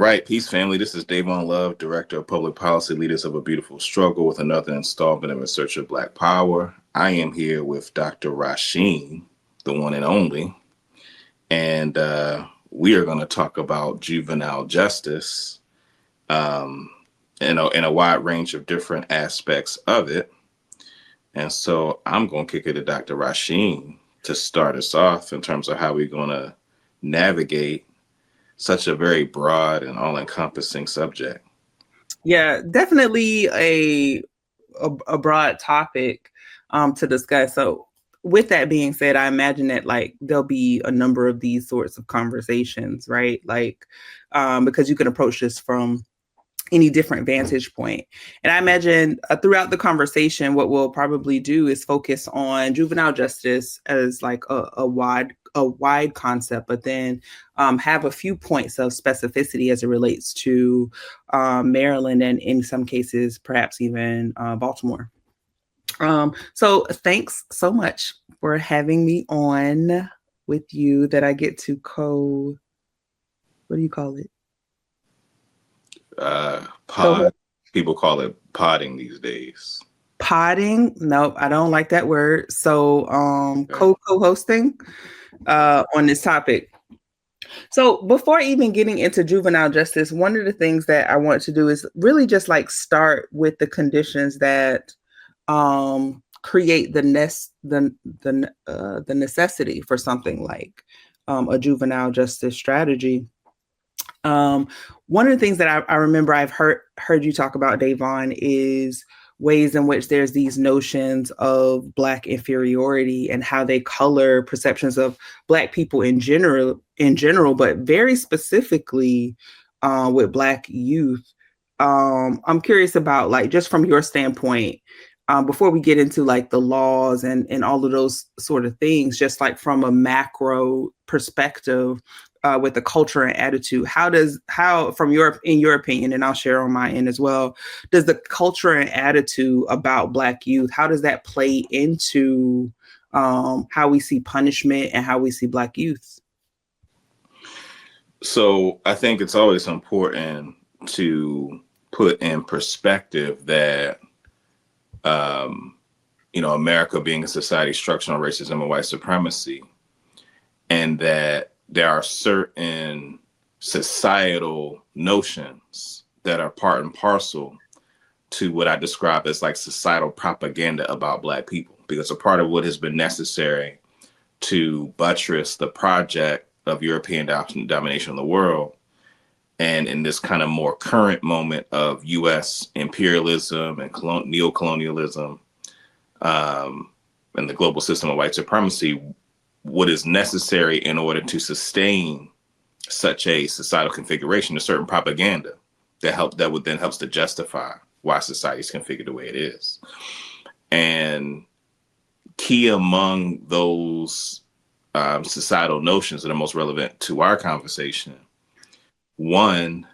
right, peace family. This is Davon Love, Director of Public Policy, Leaders of a Beautiful Struggle, with another installment of In Search of Black Power. I am here with Dr. Rasheen, the one and only, and we are going to talk about juvenile justice in a wide range of different aspects of it. And so I'm going to kick it to Dr. Rasheen to start us off in terms of how we're going to navigate such a very broad and all-encompassing subject. Yeah, definitely a broad topic to discuss. So with that being said, I imagine that there'll be a number of these sorts of conversations, right? Because you can approach this from any different vantage point. And I imagine throughout the conversation, what we'll probably do is focus on juvenile justice as a wide concept, but then have a few points of specificity as it relates to Maryland and in some cases, perhaps even Baltimore. So thanks so much for having me on with you that I get to what do you call it? Pod. People call it podding these days. Podding? Nope, I don't like that word. So co-hosting on this topic. So before even getting into juvenile justice, one of the things that I want to do is really just start with the conditions that create the necessity for something like a juvenile justice strategy. One of the things that I remember I've heard you talk about, Davon, is ways in which there's these notions of Black inferiority and how they color perceptions of Black people in general, but very specifically with Black youth. I'm curious about just from your standpoint, before we get into the laws and all of those sort of things, just from a macro perspective, with the culture and attitude, in your opinion, and I'll share on my end as well, does the culture and attitude about Black youth, how does that play into how we see punishment and how we see Black youth? So I think it's always important to put in perspective that, America being a society structured on racism and white supremacy, and that there are certain societal notions that are part and parcel to what I describe as societal propaganda about Black people, because a part of what has been necessary to buttress the project of European domination of the world, and in this kind of more current moment of U.S. imperialism and neocolonialism and the global system of white supremacy, what is necessary in order to sustain such a societal configuration, a certain propaganda that would then helps to justify why society is configured the way it is. And key among those societal notions that are most relevant to our conversation, one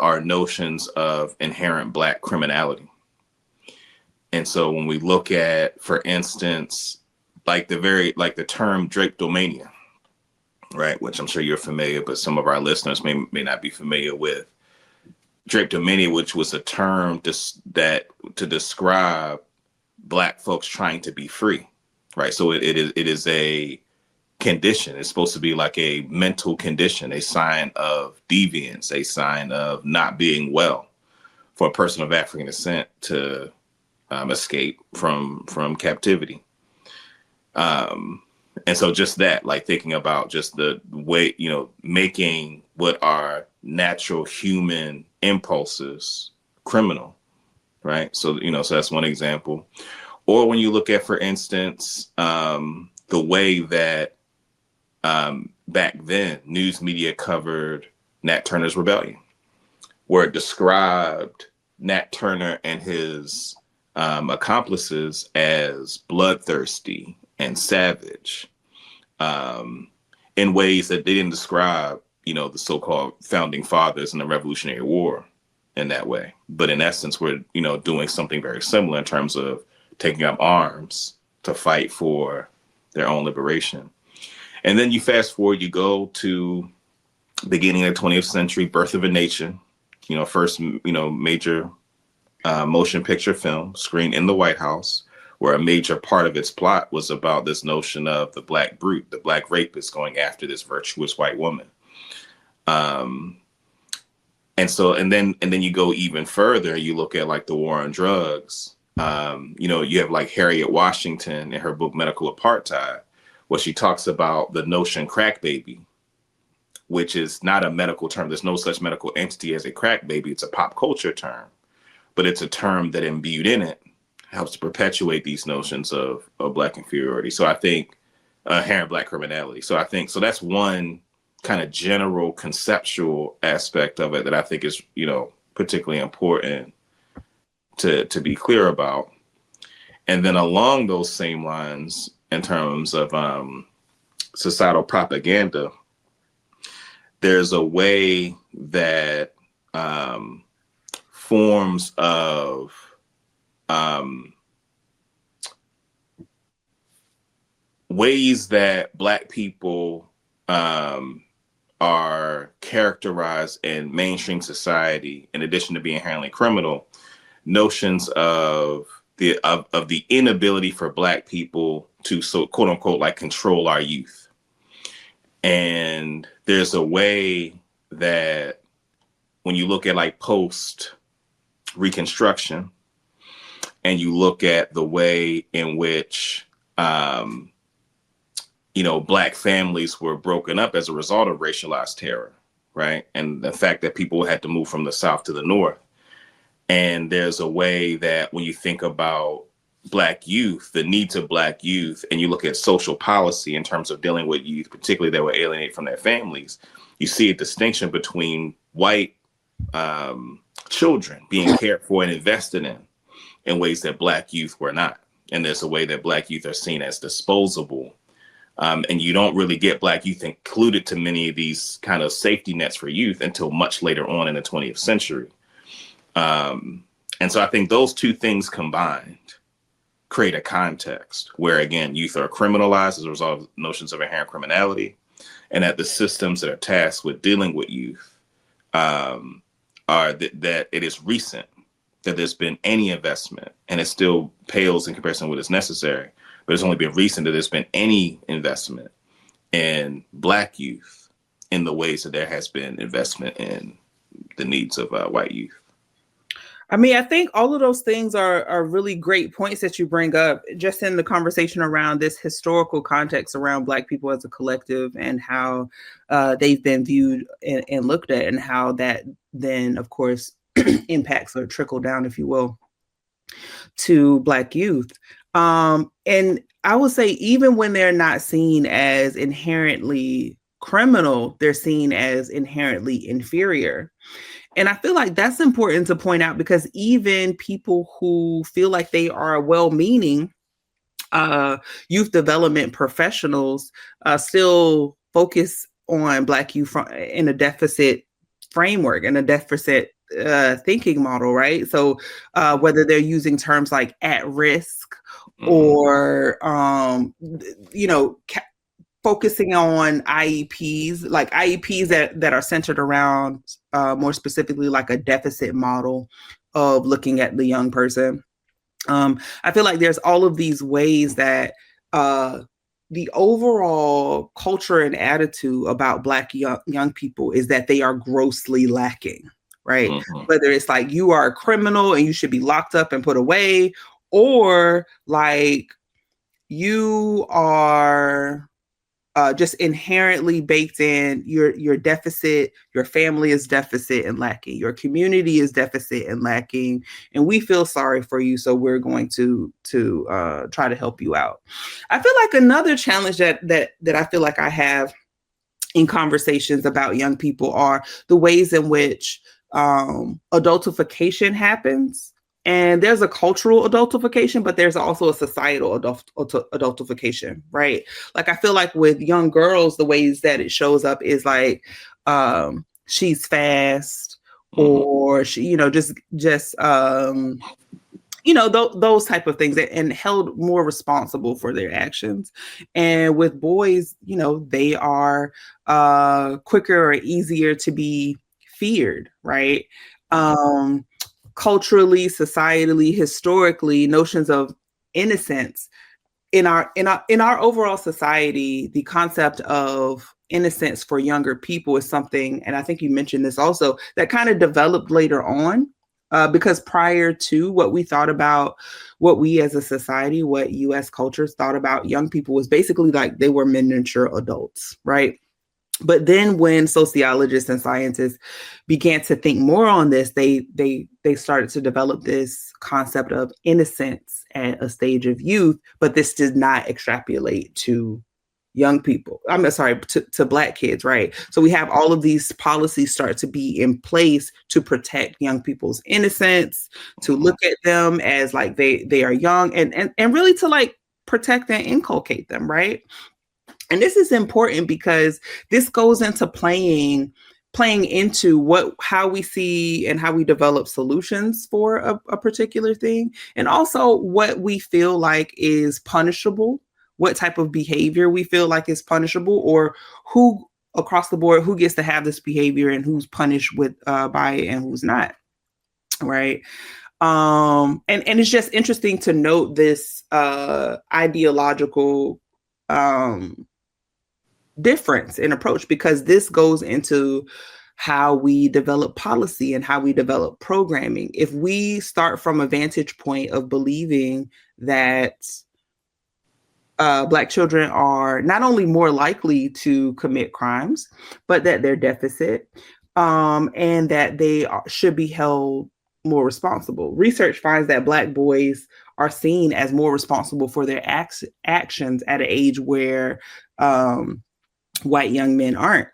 are notions of inherent Black criminality. And so when we look at, for instance, the term drapetomania, right, which I'm sure you're familiar, but some of our listeners may not be familiar with. Drapetomania, which was a term to describe Black folks trying to be free, right? So it is a condition. It's supposed to be like a mental condition, a sign of deviance, a sign of not being well for a person of African descent to escape from captivity. And so just that, thinking about just the way, making what are natural human impulses criminal, right? So, so that's one example. Or when you look at, for instance, the way that back then news media covered Nat Turner's rebellion, where it described Nat Turner and his accomplices as bloodthirsty and savage, in ways that they didn't describe, the so-called founding fathers in the Revolutionary War in that way. But in essence, we're, doing something very similar in terms of taking up arms to fight for their own liberation. And then you fast forward, you go to beginning of the 20th century, Birth of a Nation, first, major motion picture film screened in the White House, where a major part of its plot was about this notion of the black brute, the black rapist going after this virtuous white woman. And then you go even further, you look at like the war on drugs. You have like Harriet Washington in her book Medical Apartheid, where she talks about the notion crack baby, which is not a medical term. There's no such medical entity as a crack baby. It's a pop culture term, but it's a term that imbued in it helps to perpetuate these notions of black inferiority. So I think inherent black criminality. So that's one kind of general conceptual aspect of it that I think is, particularly important to be clear about. And then along those same lines, in terms of societal propaganda, there's a way that forms of ways that Black people are characterized in mainstream society, in addition to being inherently criminal, notions of the inability for Black people to, so quote unquote, like control our youth. And there's a way that when you look at like post Reconstruction and you look at the way in which Black families were broken up as a result of racialized terror, right? And the fact that people had to move from the South to the North. And there's a way that when you think about Black youth, the needs of Black youth, and you look at social policy in terms of dealing with youth, particularly that were alienated from their families, you see a distinction between white children being cared for and invested in ways that Black youth were not. And there's a way that Black youth are seen as disposable. And you don't really get Black youth included to many of these kind of safety nets for youth until much later on in the 20th century. And so I think those two things combined create a context where, again, youth are criminalized as a result of notions of inherent criminality, and that the systems that are tasked with dealing with youth are that it is recent that there's been any investment, and it still pales in comparison to what is necessary, but it's only been recent that there's been any investment in Black youth in the ways that there has been investment in the needs of white youth. I mean, I think all of those things are really great points that you bring up just in the conversation around this historical context around Black people as a collective and how they've been viewed and looked at, and how that then, of course, impacts or trickle down, if you will, to Black youth. And I would say even when they're not seen as inherently criminal, they're seen as inherently inferior. And I feel like that's important to point out, because even people who feel like they are well-meaning youth development professionals still focus on Black youth in a deficit framework and a deficit thinking model, right? So whether they're using terms like at risk or, focusing on IEPs, like IEPs that are centered around more specifically like a deficit model of looking at the young person. I feel like there's all of these ways that the overall culture and attitude about Black young people is that they are grossly lacking, right? Mm-hmm. Whether it's like you are a criminal and you should be locked up and put away, or like you are just inherently baked in, your deficit, your family is deficit and lacking, your community is deficit and lacking, and we feel sorry for you, so we're going to try to help you out. I feel like another challenge that I feel like I have in conversations about young people are the ways in which adultification happens. And there's a cultural adultification, but there's also a societal adultification, right? Like, I feel like with young girls, the ways that it shows up is like, she's fast, or she, just those type of things, and held more responsible for their actions. And with boys, they are quicker or easier to be feared, right? Culturally, societally, historically, notions of innocence in our overall society, the concept of innocence for younger people is something, and I think you mentioned this also, that kind of developed later on. Because prior to what we thought about, what we as a society, what US cultures thought about young people was basically like they were miniature adults, right? But then when sociologists and scientists began to think more on this, they started to develop this concept of innocence at a stage of youth, but this did not extrapolate to young people. I'm sorry, to Black kids, right? So we have all of these policies start to be in place to protect young people's innocence, to look at them as like they are young, and really to like protect and inculcate them, right? And this is important because this goes into playing into how we see and how we develop solutions for a particular thing, and also what we feel like is punishable, what type of behavior we feel like is punishable, or who across the board, who gets to have this behavior and who's punished with by it and who's not, right? And it's just interesting to note this ideological difference in approach, because this goes into how we develop policy and how we develop programming. If we start from a vantage point of believing that Black children are not only more likely to commit crimes, but that they're deficit, and that they should be held more responsible. Research finds that Black boys are seen as more responsible for their actions at an age where white young men aren't.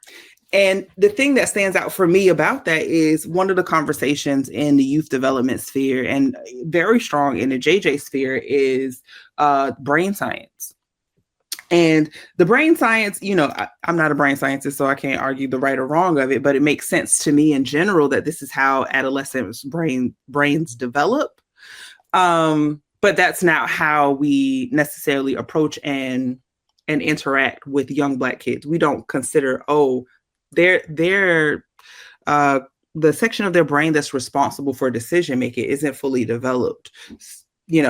And the thing that stands out for me about that is one of the conversations in the youth development sphere, and very strong in the JJ sphere, is brain science. And the brain science, I'm not a brain scientist, so I can't argue the right or wrong of it, but it makes sense to me in general that this is how adolescents' brains develop. But that's not how we necessarily approach and interact with young Black kids. We don't consider, they're the section of their brain that's responsible for decision making isn't fully developed.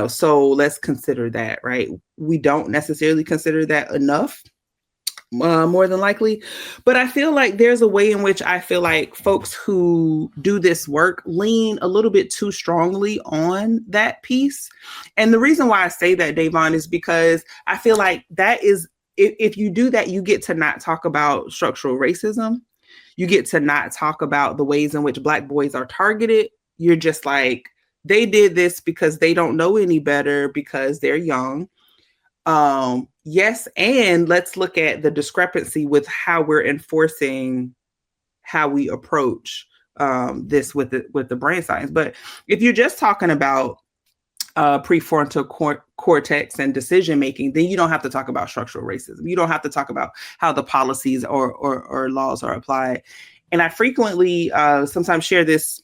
So let's consider that, right? We don't necessarily consider that enough, more than likely. But I feel like there's a way in which I feel like folks who do this work lean a little bit too strongly on that piece. And the reason why I say that, Davon, is because I feel like that is, if you do that, you get to not talk about structural racism. You get to not talk about the ways in which Black boys are targeted. You're just like, they did this because they don't know any better, because they're young. Yes, and let's look at the discrepancy with how we're enforcing how we approach this with the brain science. But if you're just talking about prefrontal cortex and decision making, then you don't have to talk about structural racism. You don't have to talk about how the policies or laws are applied. And I frequently sometimes share this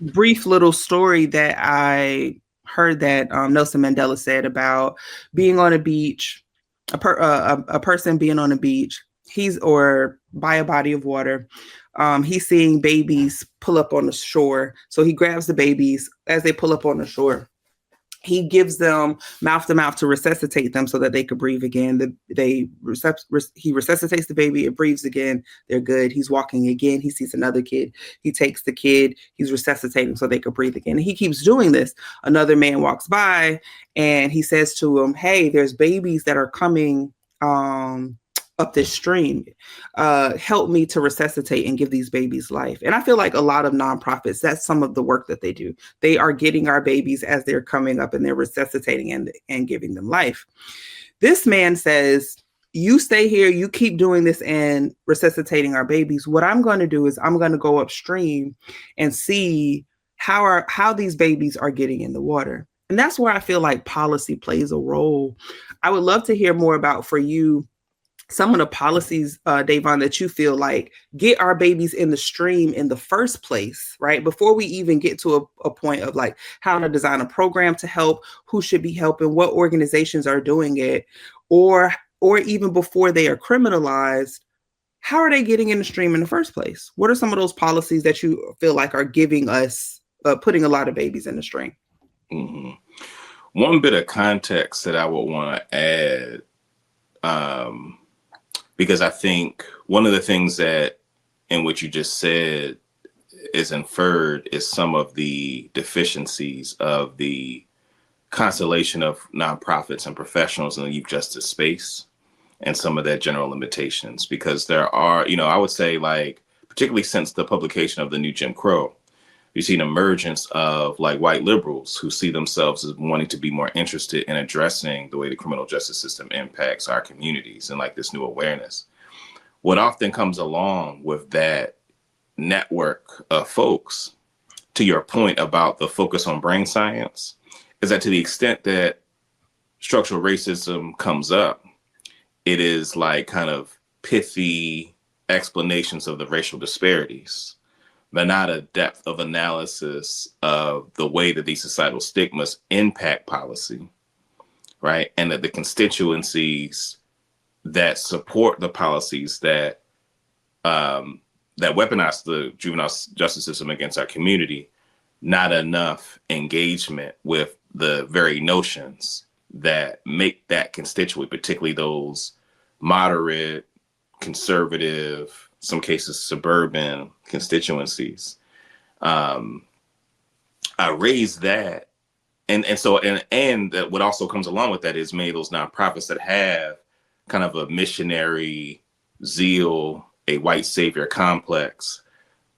brief little story that I heard that Nelson Mandela said about being on a beach, a person being on a beach, or by a body of water. He's seeing babies pull up on the shore. So he grabs the babies as they pull up on the shore. He gives them mouth to mouth to resuscitate them so that they could breathe again. He resuscitates the baby, it breathes again, they're good. He's walking again, he sees another kid. He takes the kid, he's resuscitating so they could breathe again. And he keeps doing this. Another man walks by and he says to him, hey, there's babies that are coming up this stream. Help me to resuscitate and give these babies life. And I feel like a lot of nonprofits, that's some of the work that they do. They are getting our babies as they're coming up and they're resuscitating and giving them life. This man says, you stay here, you keep doing this and resuscitating our babies. What I'm going to do is I'm going to go upstream and see how these babies are getting in the water. And that's where I feel like policy plays a role. I would love to hear more about, for you, some of the policies, Davon, that you feel like get our babies in the stream in the first place, right? Before we even get to a point of like how to design a program to help, who should be helping, what organizations are doing it, or even before they are criminalized, how are they getting in the stream in the first place? What are some of those policies that you feel like are giving us, putting a lot of babies in the stream? Mm-hmm. One bit of context that I would want to add, because I think one of the things that in what you just said is inferred is some of the deficiencies of the constellation of nonprofits and professionals in the youth justice space and some of their general limitations. Because there are, I would say, like, particularly since the publication of the new Jim Crow, you see an emergence of like white liberals who see themselves as wanting to be more interested in addressing the way the criminal justice system impacts our communities and like this new awareness. What often comes along with that network of folks, to your point about the focus on brain science, is that to the extent that structural racism comes up, it is like kind of pithy explanations of the racial disparities, but not a depth of analysis of the way that these societal stigmas impact policy, right? And that the constituencies that support the policies that that weaponize the juvenile justice system against our community, not enough engagement with the very notions that make that constituent, particularly those moderate, conservative, some cases suburban constituencies. I raised that, and that what also comes along with that is many of those nonprofits that have kind of a missionary zeal, a white savior complex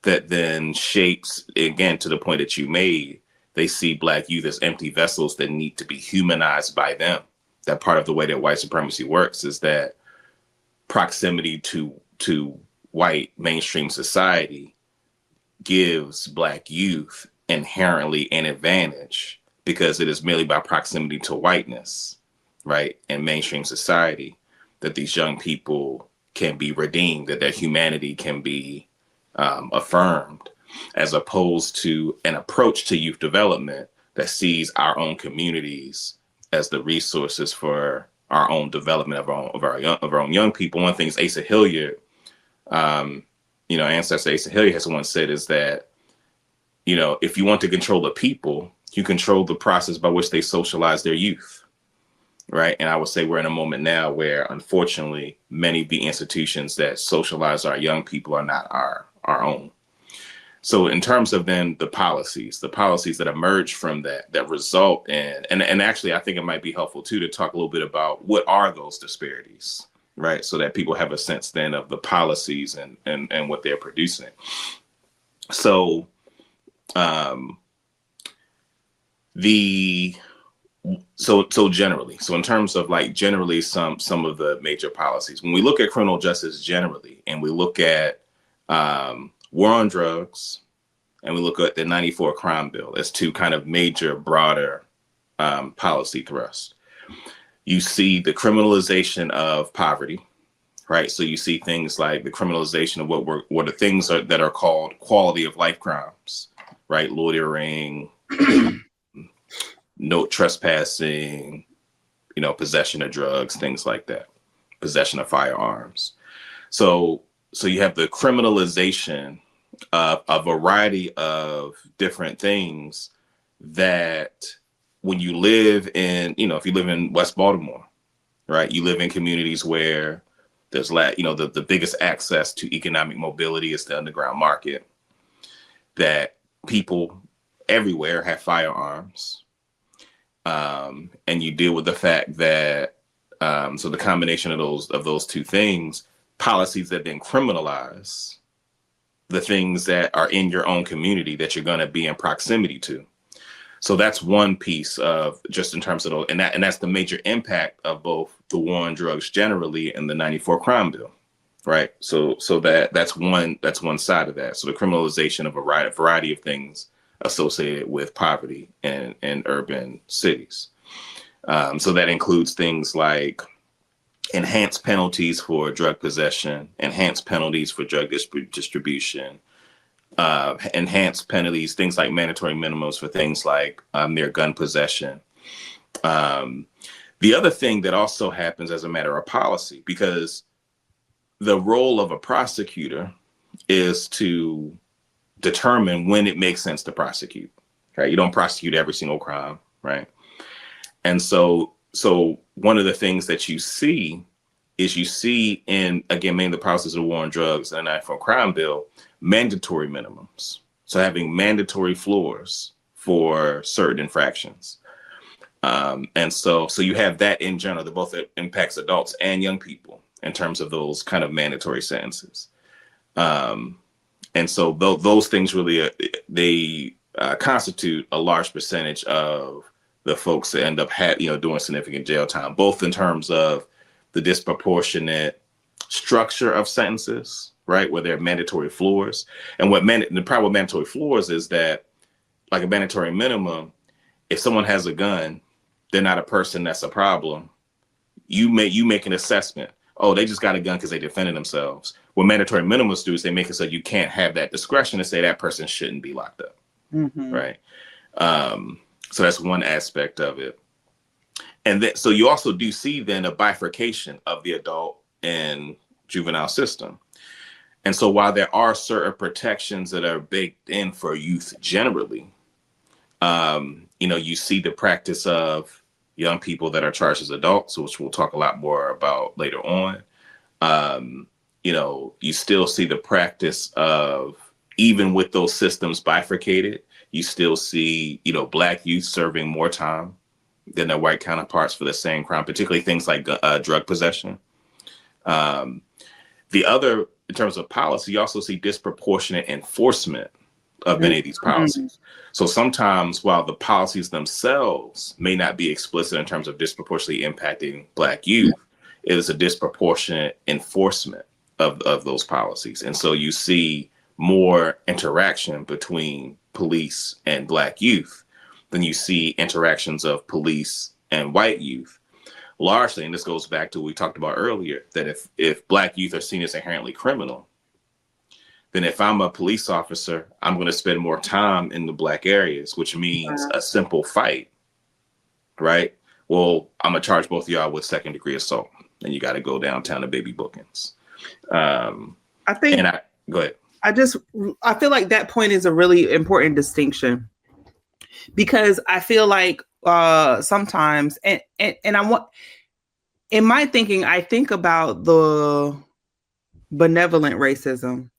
that then shapes, again, to the point that you made, they see Black youth as empty vessels that need to be humanized by them. That part of the way that white supremacy works is that proximity to white mainstream society gives Black youth inherently an advantage because it is merely by proximity to whiteness, right, and mainstream society that these young people can be redeemed, that their humanity can be affirmed, as opposed to an approach to youth development that sees our own communities as the resources for our own development of our own young people. One of the things Asa Hilliard, ancestor Asa Hilliard has once said is that, if you want to control the people, you control the process by which they socialize their youth, right? And I would say we're in a moment now where, unfortunately, many of the institutions that socialize our young people are not our own. So in terms of then the policies that emerge from that result in, and actually I think it might be helpful too to talk a little bit about what are those disparities, right? So that people have a sense then of the policies and what they're producing. So generally, in terms of like generally some of the major policies, when we look at criminal justice generally, and we look at war on drugs, and we look at the 94 crime bill as two kind of major, broader policy thrusts. You see the criminalization of poverty, right? So you see things like the criminalization of what are things that are called quality of life crimes, right? Loitering, no trespassing, possession of drugs, things like that, possession of firearms. So you have the criminalization of a variety of different things that when you live in, if you live in West Baltimore, right, you live in communities where there's the biggest access to economic mobility is the underground market, that people everywhere have firearms. And you deal with the fact that, so the combination of those two things, policies that then criminalize the things that are in your own community that you're going to be in proximity to. So that's one piece of just in terms of those, and that's the major impact of both the war on drugs generally and the 94 crime bill, right? So that's one side of that. So the criminalization of a variety of things associated with poverty in urban cities. So that includes things like enhanced penalties for drug possession, enhanced penalties for drug distribution, enhanced penalties, things like mandatory minimums for things like mere gun possession. The other thing that also happens as a matter of policy, because the role of a prosecutor is to determine when it makes sense to prosecute. Right? You don't prosecute every single crime, right? And so one of the things that you see in, again, mainly the policies of the war on drugs and the National Crime Bill, mandatory minimums. So having mandatory floors for certain infractions. And so you have that in general, that both impacts adults and young people in terms of those kind of mandatory sentences. And so those things really, they constitute a large percentage of the folks that end up doing significant jail time, both in terms of the disproportionate structure of sentences, right, where there are mandatory floors. And the problem with mandatory floors is that, like a mandatory minimum, if someone has a gun, they're not a person that's a problem. You make an assessment. Oh, they just got a gun because they defended themselves. What mandatory minimums do is they make it so you can't have that discretion to say that person shouldn't be locked up, right? So that's one aspect of it. And then, so you also do see then a bifurcation of the adult and juvenile system. And so while there are certain protections that are baked in for youth generally, you see the practice of young people that are charged as adults, which we'll talk a lot more about later on. You still see the practice of, even with those systems bifurcated, you still see, Black youth serving more time than their white counterparts for the same crime, particularly things like drug possession. The other, in terms of policy, you also see disproportionate enforcement of many of these policies. So sometimes, while the policies themselves may not be explicit in terms of disproportionately impacting Black youth, it is a disproportionate enforcement of those policies. And so you see more interaction between police and Black youth than you see interactions of police and white youth. Largely, and this goes back to what we talked about earlier, that if Black youth are seen as inherently criminal, then if I'm a police officer, I'm going to spend more time in the Black areas, which means a simple fight, right? Well, I'm going to charge both of y'all with second-degree assault, and you got to go downtown to Baby Bookings. Go ahead. I feel like that point is a really important distinction, because I feel like sometimes, and I want, in my thinking, I think about the benevolent racism,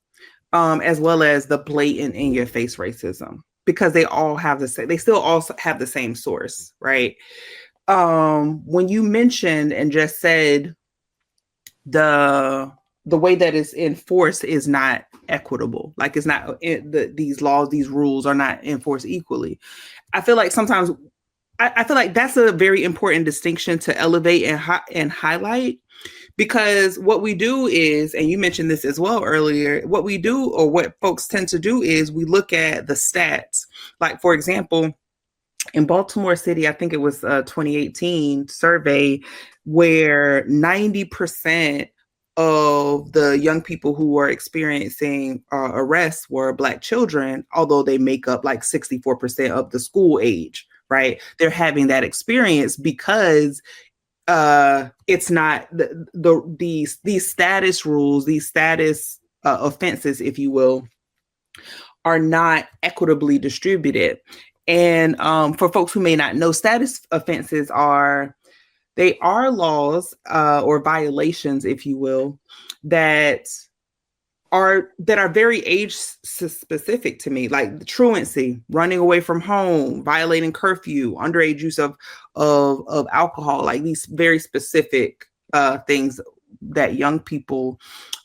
as well as the blatant in your face racism, because they all have they still also have the same source, right? When you mentioned and just said the way that it's enforced is not equitable, like it's not, these laws, these rules are not enforced equally. I feel like sometimes, I feel like that's a very important distinction to elevate and highlight, because what we do is, and you mentioned this as well earlier, what we do, or what folks tend to do, is we look at the stats. Like, for example, in Baltimore City, I think it was a 2018 survey where 90% of the young people who were experiencing arrests were Black children, although they make up like 64% of the school age, right? They're having that experience because it's not these status rules, these status offenses, if you will, are not equitably distributed. And for folks who may not know, status offenses are laws or violations, if you will, that are very age specific to me, like truancy, running away from home, violating curfew, underage use of alcohol, like these very specific things that young people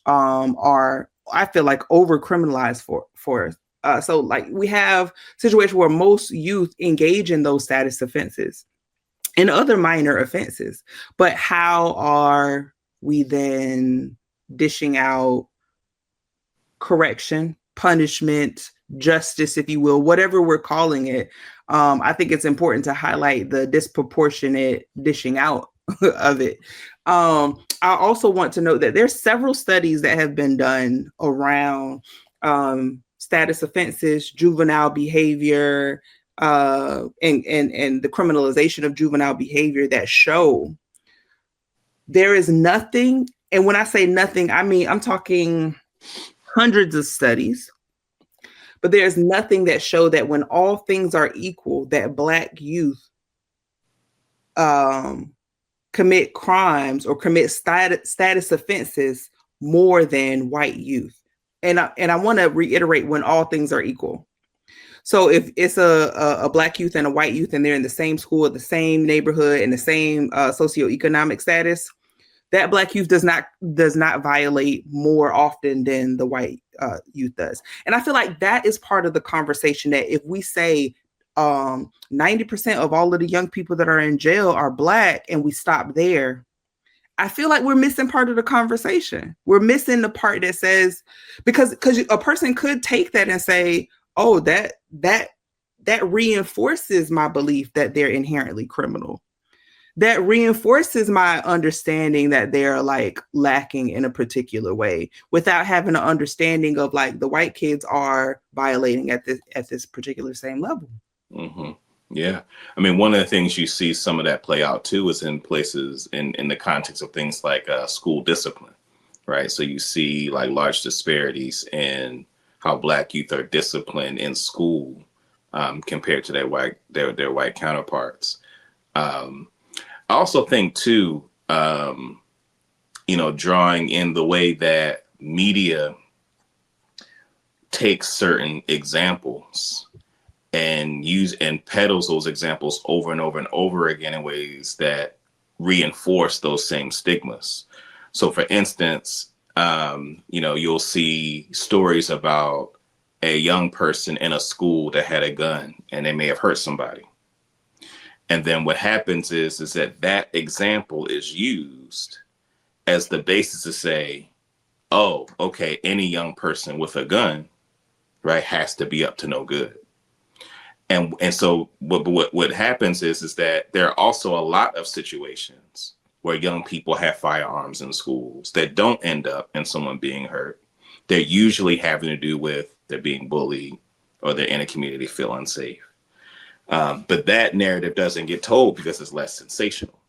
are, I feel like, over criminalized for. So like we have situations where most youth engage in those status offenses and other minor offenses, but how are we then dishing out correction, punishment, justice, if you will, whatever we're calling it? I think it's important to highlight the disproportionate dishing out of it. I also want to note that there's several studies that have been done around status offenses, juvenile behavior, and the criminalization of juvenile behavior that show there is nothing. And when I say nothing, I mean, I'm talking hundreds of studies, but there's nothing that show that when all things are equal, that Black youth commit crimes or commit status offenses more than white youth. And I want to reiterate, when all things are equal. So if it's a Black youth and a white youth and they're in the same school, the same neighborhood, and the same socioeconomic status, that Black youth does not violate more often than the white youth does. And I feel like that is part of the conversation, that if we say 90% of all of the young people that are in jail are Black and we stop there, I feel like we're missing part of the conversation. We're missing the part that says, because a person could take that and say, oh, that reinforces my belief that they're inherently criminal. That reinforces my understanding that they're like lacking in a particular way, without having an understanding of like the white kids are violating at this particular same level. Mm-hmm. Yeah. I mean, one of the things you see some of that play out too is in places in the context of things like school discipline, right? So you see like large disparities in how Black youth are disciplined in school compared to their white counterparts. I also think too, drawing in the way that media takes certain examples and peddles those examples over and over and over again in ways that reinforce those same stigmas. So for instance, you'll see stories about a young person in a school that had a gun and they may have hurt somebody. And then what happens is that example is used as the basis to say, oh, okay, any young person with a gun, right, has to be up to no good. And so what happens is that there are also a lot of situations where young people have firearms in schools that don't end up in someone being hurt. They're usually having to do with they're being bullied or they're in a community feel unsafe. But that narrative doesn't get told because it's less sensational,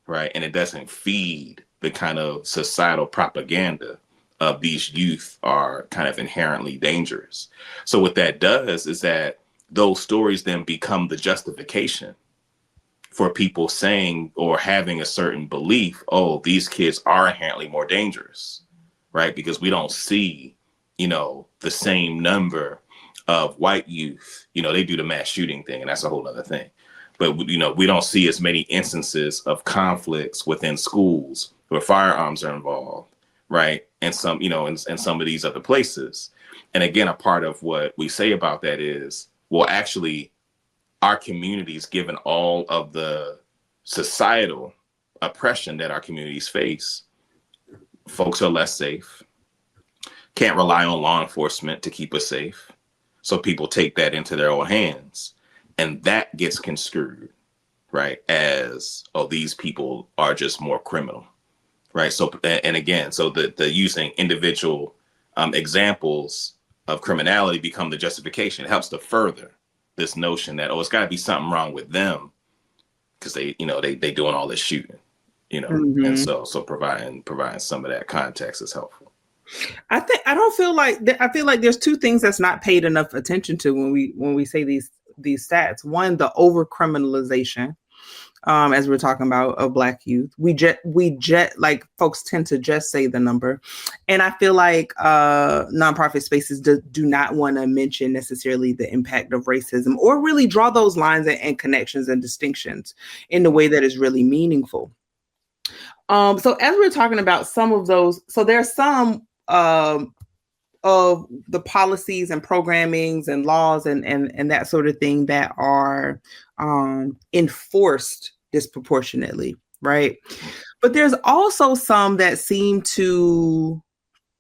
right? And it doesn't feed the kind of societal propaganda of these youth are kind of inherently dangerous. So what that does is that those stories then become the justification for people saying or having a certain belief, oh, these kids are inherently more dangerous, right? Because we don't see, the same number of white youth, they do the mass shooting thing, and that's a whole other thing. But, we don't see as many instances of conflicts within schools where firearms are involved, right? And some, in some of these other places. And again, a part of what we say about that is, well, actually, our communities, given all of the societal oppression that our communities face, folks are less safe, can't rely on law enforcement to keep us safe. So people take that into their own hands, and that gets construed, right, as, oh, these people are just more criminal, right? So, and again, so the using individual examples of criminality become the justification. It helps to further this notion that, oh, it's got to be something wrong with them because they doing all this shooting, Mm-hmm. And so providing some of that context is helpful. I feel like there's two things that's not paid enough attention to when we say these stats. One, the over criminalization, as we're talking about, of Black youth. We like folks tend to just say the number, and I feel like nonprofit spaces do not want to mention necessarily the impact of racism or really draw those lines and connections and distinctions in the way that is really meaningful. So as we're talking about some of those, so there's some of the policies and programmings and laws and that sort of thing that are enforced disproportionately, right? But there's also some that seem to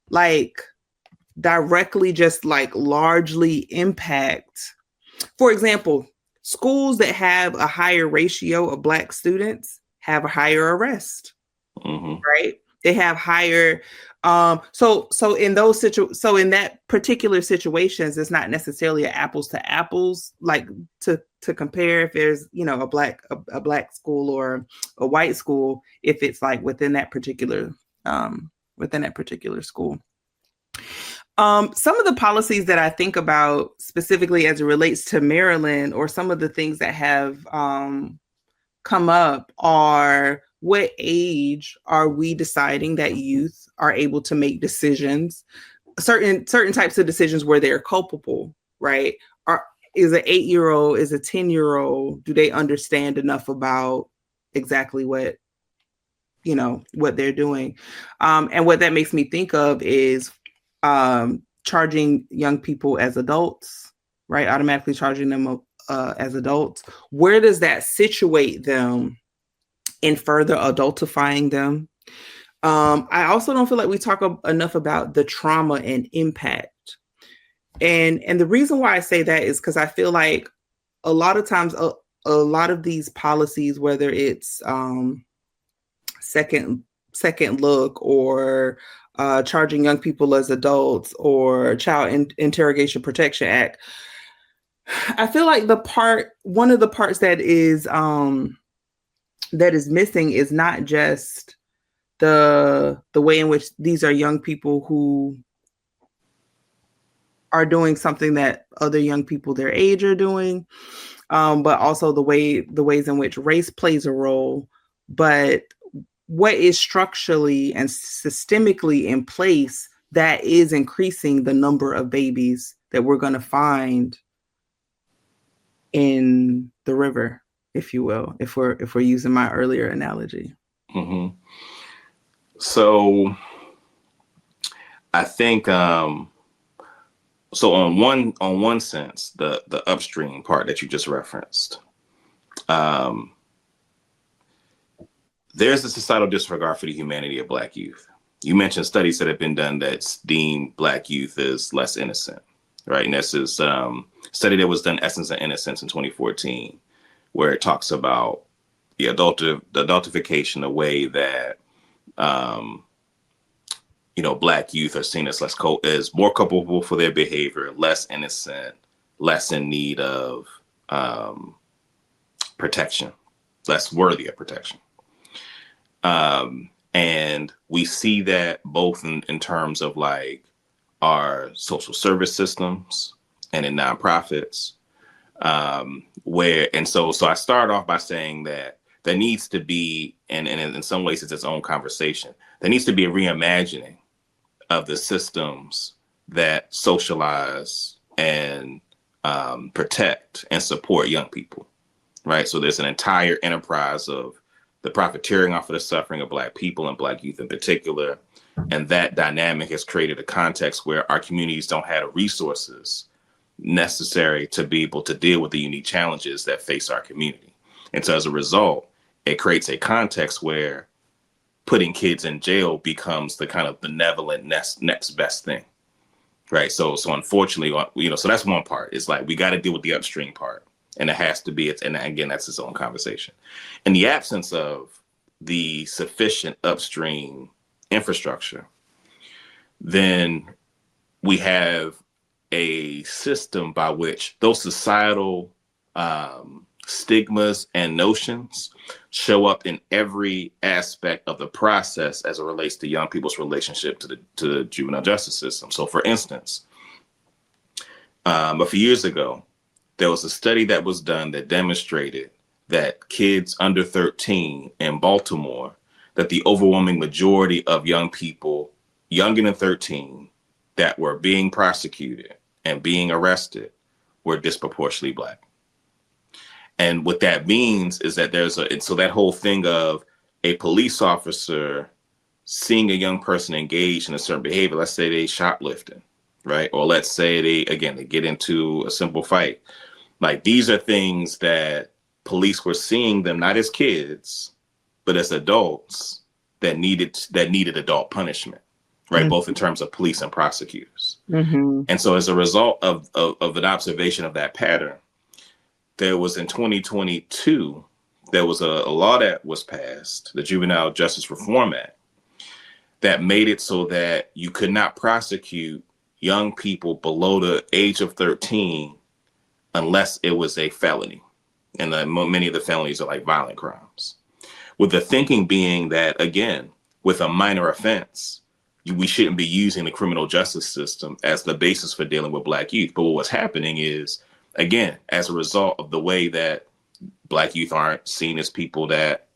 like directly just like largely impact, for example, schools that have a higher ratio of Black students have a higher arrest, Mm-hmm. right? They have higher so in that particular situations, it's not necessarily an apples to apples, like to compare if there's, you know, a black school or a white school, if it's like within that particular school. Some of the policies that I think about specifically as it relates to Maryland, or some of the things that have come up, are what age are we deciding that youth are able to make decisions, certain types of decisions where they're culpable, right? Is an 8-year-old, is a 10-year-old, do they understand enough about exactly what, you know, what they're doing? And what that makes me think of is charging young people as adults, right? Automatically charging them as adults. Where does that situate them in further adultifying them? I also don't feel like we talk enough about the trauma and impact. And the reason why I say that is because I feel like a lot of times, a lot of these policies, whether it's second look, or charging young people as adults, or Child Interrogation Protection Act, I feel like one of the parts that is missing is not just the way in which these are young people who are doing something that other young people their age are doing, but also the ways in which race plays a role, but what is structurally and systemically in place that is increasing the number of babies that we're going to find in the river, if you will, if we're using my earlier analogy. Mm-hmm. So I think so on one sense, the upstream part that you just referenced, there's a societal disregard for the humanity of Black youth. You mentioned studies that have been done that deem Black youth as less innocent, right? And this is study that was done, Essence and Innocence, in 2014, where it talks about the adultification, the way that you know, Black youth are seen as as more culpable for their behavior, less innocent, less in need of protection, less worthy of protection. And we see that both in terms of like our social service systems and in nonprofits, so I start off by saying that there needs to be, and in some ways it's its own conversation, there needs to be a reimagining of the systems that socialize and protect and support young people, right? So there's an entire enterprise of the profiteering off of the suffering of Black people and Black youth in particular. And that dynamic has created a context where our communities don't have the resources necessary to be able to deal with the unique challenges that face our community. And so as a result, it creates a context where putting kids in jail becomes the kind of benevolent next best thing, right? So unfortunately, you know, so that's one part. It's like we got to deal with the upstream part, and it has to be. And again, that's its own conversation. In the absence of the sufficient upstream infrastructure, then we have a system by which those societal stigmas and notions show up in every aspect of the process as it relates to young people's relationship to the juvenile justice system. So for instance, a few years ago, there was a study that was done that demonstrated that kids under 13 in Baltimore, that the overwhelming majority of young people younger than 13 that were being prosecuted and being arrested were disproportionately Black. And what that means is that so that whole thing of a police officer seeing a young person engaged in a certain behavior, let's say they shoplifting, right? Or let's say they get into a simple fight. Like, these are things that police were seeing them not as kids, but as adults that needed adult punishment, right? Mm-hmm. Both in terms of police and prosecutors. Mm-hmm. And so as a result of an observation of that pattern, there was in 2022, there was a law that was passed, the Juvenile Justice Reform Act, that made it so that you could not prosecute young people below the age of 13 unless it was a felony. And many of the felonies are like violent crimes. With the thinking being that, again, with a minor offense, we shouldn't be using the criminal justice system as the basis for dealing with Black youth. But what was happening is, again, as a result of the way that Black youth aren't seen as people that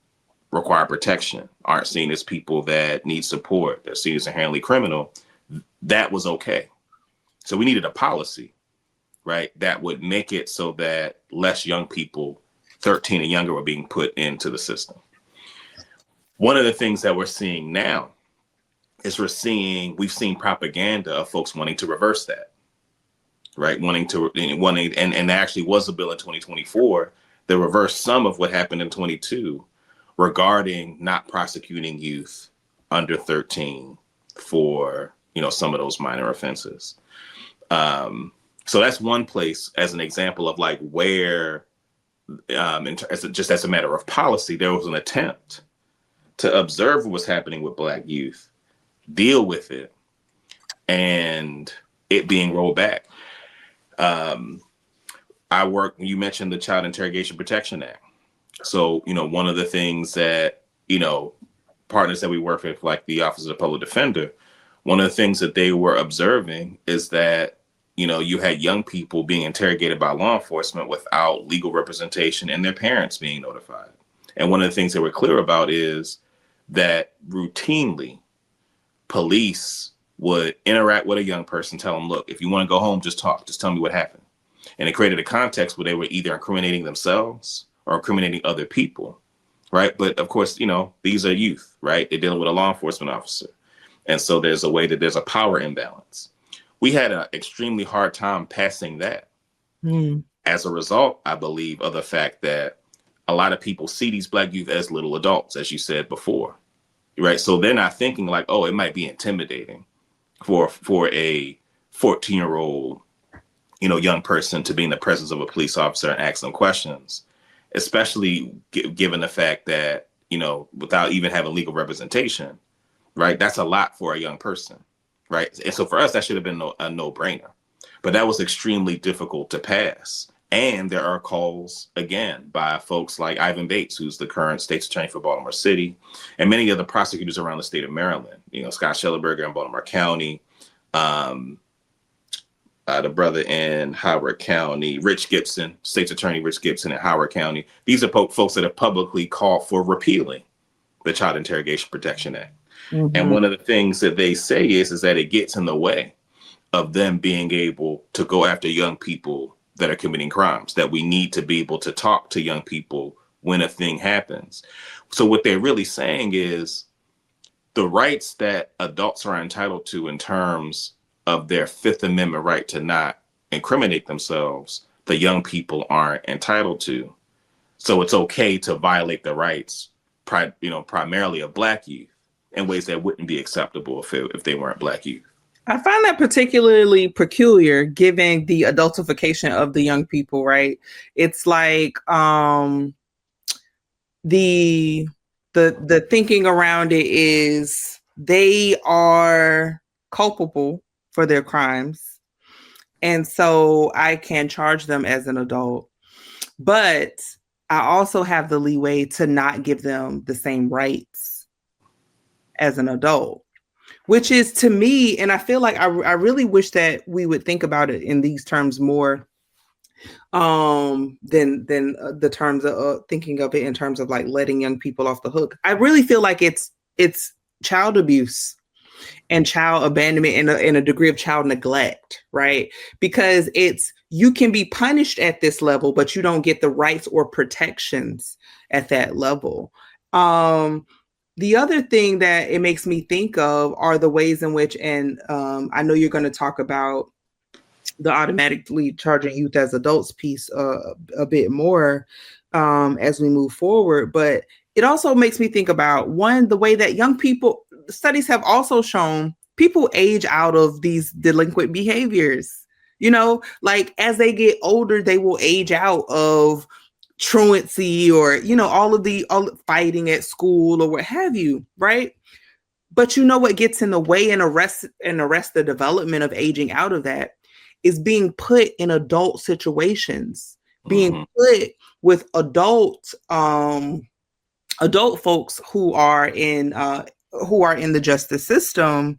require protection, aren't seen as people that need support, they're seen as inherently criminal, that was okay. So we needed a policy, right, that would make it so that less young people, 13 and younger, were being put into the system. One of the things that we're seeing now is we've seen propaganda of folks wanting to reverse that, right? Wanting, and there actually was a bill in 2024 that reversed some of what happened in 22 regarding not prosecuting youth under 13 for, some of those minor offenses. So that's one place as an example of like where, just as a matter of policy, there was an attempt to observe what was happening with Black youth, deal with it, and it being rolled back. You mentioned the Child Interrogation Protection Act. So, one of the things that, partners that we work with, like the Office of the Public Defender, one of the things that they were observing is that, you had young people being interrogated by law enforcement without legal representation and their parents being notified. And one of the things they were clear about is that routinely police would interact with a young person, tell them, look, if you want to go home, just talk, just tell me what happened. And it created a context where they were either incriminating themselves or incriminating other people, right? But of course, these are youth, right? They're dealing with a law enforcement officer. And so there's a way that there's a power imbalance. We had an extremely hard time passing that. As a result, I believe, of the fact that a lot of people see these Black youth as little adults, as you said before, right? So they're not thinking like, oh, it might be intimidating for a 14-year-old, young person to be in the presence of a police officer and ask them questions, especially given the fact that, without even having legal representation, right? That's a lot for a young person, right? And so for us, that should have been a no-brainer. But that was extremely difficult to pass. And there are calls, again, by folks like Ivan Bates, who's the current state's attorney for Baltimore City, and many of the prosecutors around the state of Maryland, Scott Schellenberger in Baltimore County, the brother in Howard County, Rich Gibson, state's attorney Rich Gibson in Howard County. These are folks that have publicly called for repealing the Child Interrogation Protection Act. Mm-hmm. And one of the things that they say is that it gets in the way of them being able to go after young people that are committing crimes, that we need to be able to talk to young people when a thing happens. So what they're really saying is the rights that adults are entitled to in terms of their Fifth Amendment right to not incriminate themselves, the young people aren't entitled to. So it's okay to violate the rights, primarily of Black youth in ways that wouldn't be acceptable if they weren't Black youth. I find that particularly peculiar given the adultification of the young people, right? It's like the thinking around it is they are culpable for their crimes. And so I can charge them as an adult. But I also have the leeway to not give them the same rights as an adult. Which is, to me, and I feel like I really wish that we would think about it in these terms more than the terms of thinking of it in terms of like letting young people off the hook. I really feel like it's child abuse and child abandonment and a degree of child neglect, right? Because you can be punished at this level, but you don't get the rights or protections at that level. The other thing that it makes me think of are the ways in which, and I know you're going to talk about the automatically charging youth as adults piece a bit more as we move forward, but it also makes me think about, one, the way that young people, studies have also shown people age out of these delinquent behaviors. Like as they get older, they will age out of truancy or, all the fighting at school or what have you, right? But what gets in the way and arrest the development of aging out of that is being put in adult situations, being put with adult folks who are in the justice system.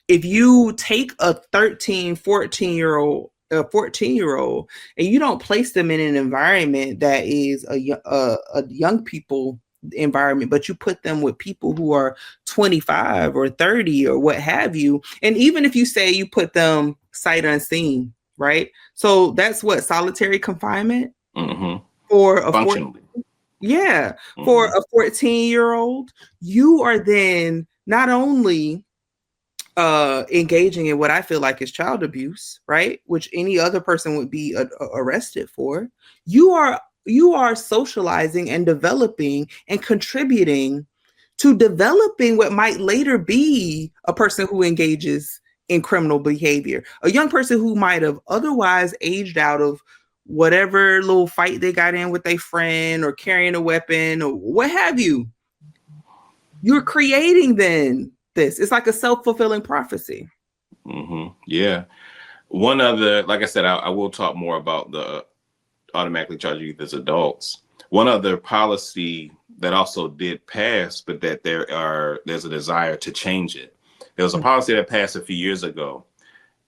If you take a 13, 14-year-old, and you don't place them in an environment that is a young people environment, but you put them with people who are 25 or 30 or what have you, and even if you say you put them sight unseen, right? So that's what solitary confinement for a functionally. Yeah, for a 14-year-old, you are then not only engaging in what I feel like is child abuse, right? Which any other person would be arrested for. You are socializing and developing and contributing to developing what might later be a person who engages in criminal behavior, a young person who might have otherwise aged out of whatever little fight they got in with a friend or carrying a weapon or what have you. You're creating then this. It's like a self-fulfilling prophecy. Yeah. One other, like I said, I will talk more about the automatically charged youth as adults. One other policy that also did pass, but that there's a desire to change it. There was a policy that passed a few years ago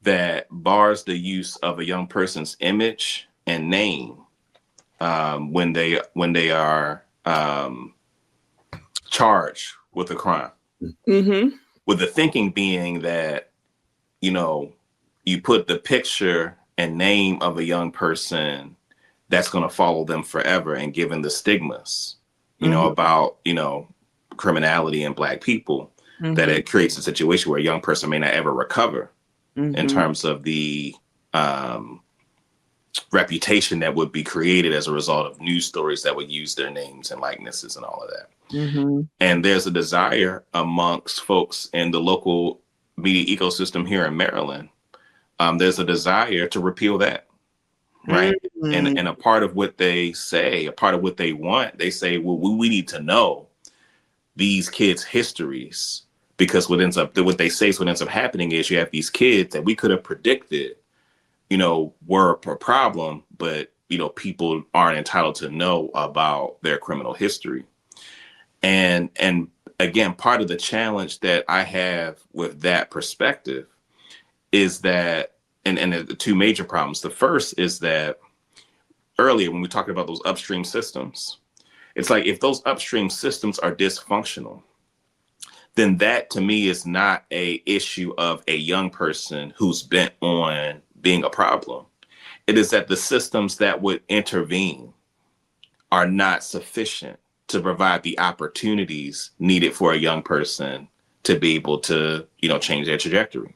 that bars the use of a young person's image and name when they are charged with a crime. With the thinking being that, you put the picture and name of a young person that's going to follow them forever, and given the stigmas, about, criminality and Black people, that it creates a situation where a young person may not ever recover in terms of the reputation that would be created as a result of news stories that would use their names and likenesses and all of that. And there's a desire amongst folks in the local media ecosystem here in Maryland. There's a desire to repeal that. Right. And a part of what they say, a part of what they want, they say, well, we need to know these kids' histories, because what they say is what ends up happening is you have these kids that we could have predicted, were a problem, but, people aren't entitled to know about their criminal history. And again, part of the challenge that I have with that perspective is that, and the two major problems. The first is that earlier when we talked about those upstream systems, it's like if those upstream systems are dysfunctional, then that to me is not a issue of a young person who's bent on being a problem. It is that the systems that would intervene are not sufficient to provide the opportunities needed for a young person to be able to, change their trajectory.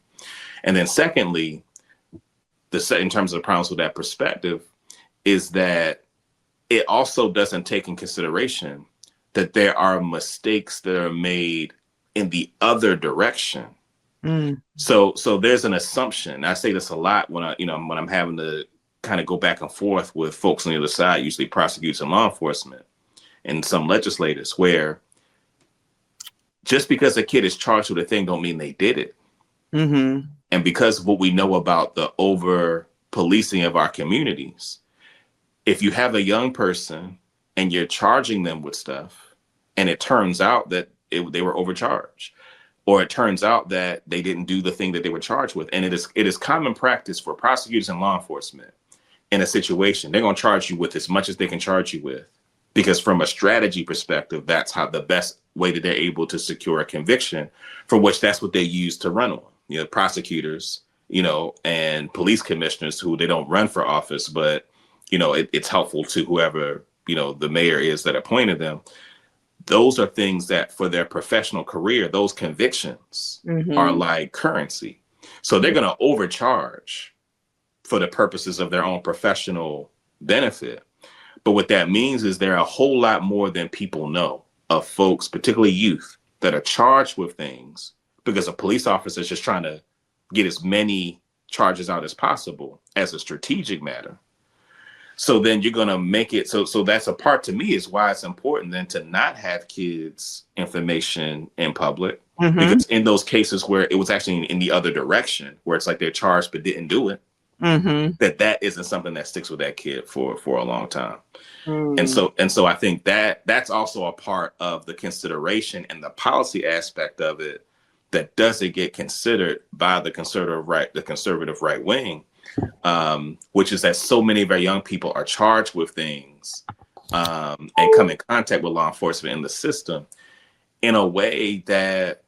And then secondly, in terms of the problems with that perspective, is that it also doesn't take in consideration that there are mistakes that are made in the other direction. So there's an assumption. I say this a lot when I'm having to kind of go back and forth with folks on the other side, usually prosecutors and law enforcement and some legislators, where just because a kid is charged with a thing don't mean they did it. And because of what we know about the over policing of our communities, if you have a young person and you're charging them with stuff and it turns out that they were overcharged, or it turns out that they didn't do the thing that they were charged with, and it is common practice for prosecutors and law enforcement in a situation, they're going to charge you with as much as they can charge you with, because from a strategy perspective, that's how the best way that they're able to secure a conviction, for which that's what they use to run on. Prosecutors, and police commissioners who they don't run for office, but, it's helpful to whoever, the mayor is that appointed them. Those are things that for their professional career, those convictions are like currency. So they're going to overcharge for the purposes of their own professional benefit. But what that means is there are a whole lot more than people know of folks, particularly youth, that are charged with things because a police officer is just trying to get as many charges out as possible as a strategic matter. So then you're going to make it so that's a part to me is why it's important then to not have kids information in public, because in those cases where it was actually in the other direction, where it's like they're charged but didn't do it, that isn't something that sticks with that kid for a long time. And so I think that's also a part of the consideration and the policy aspect of it that doesn't get considered by the conservative right wing, which is that so many of our young people are charged with things and come in contact with law enforcement in the system in a way that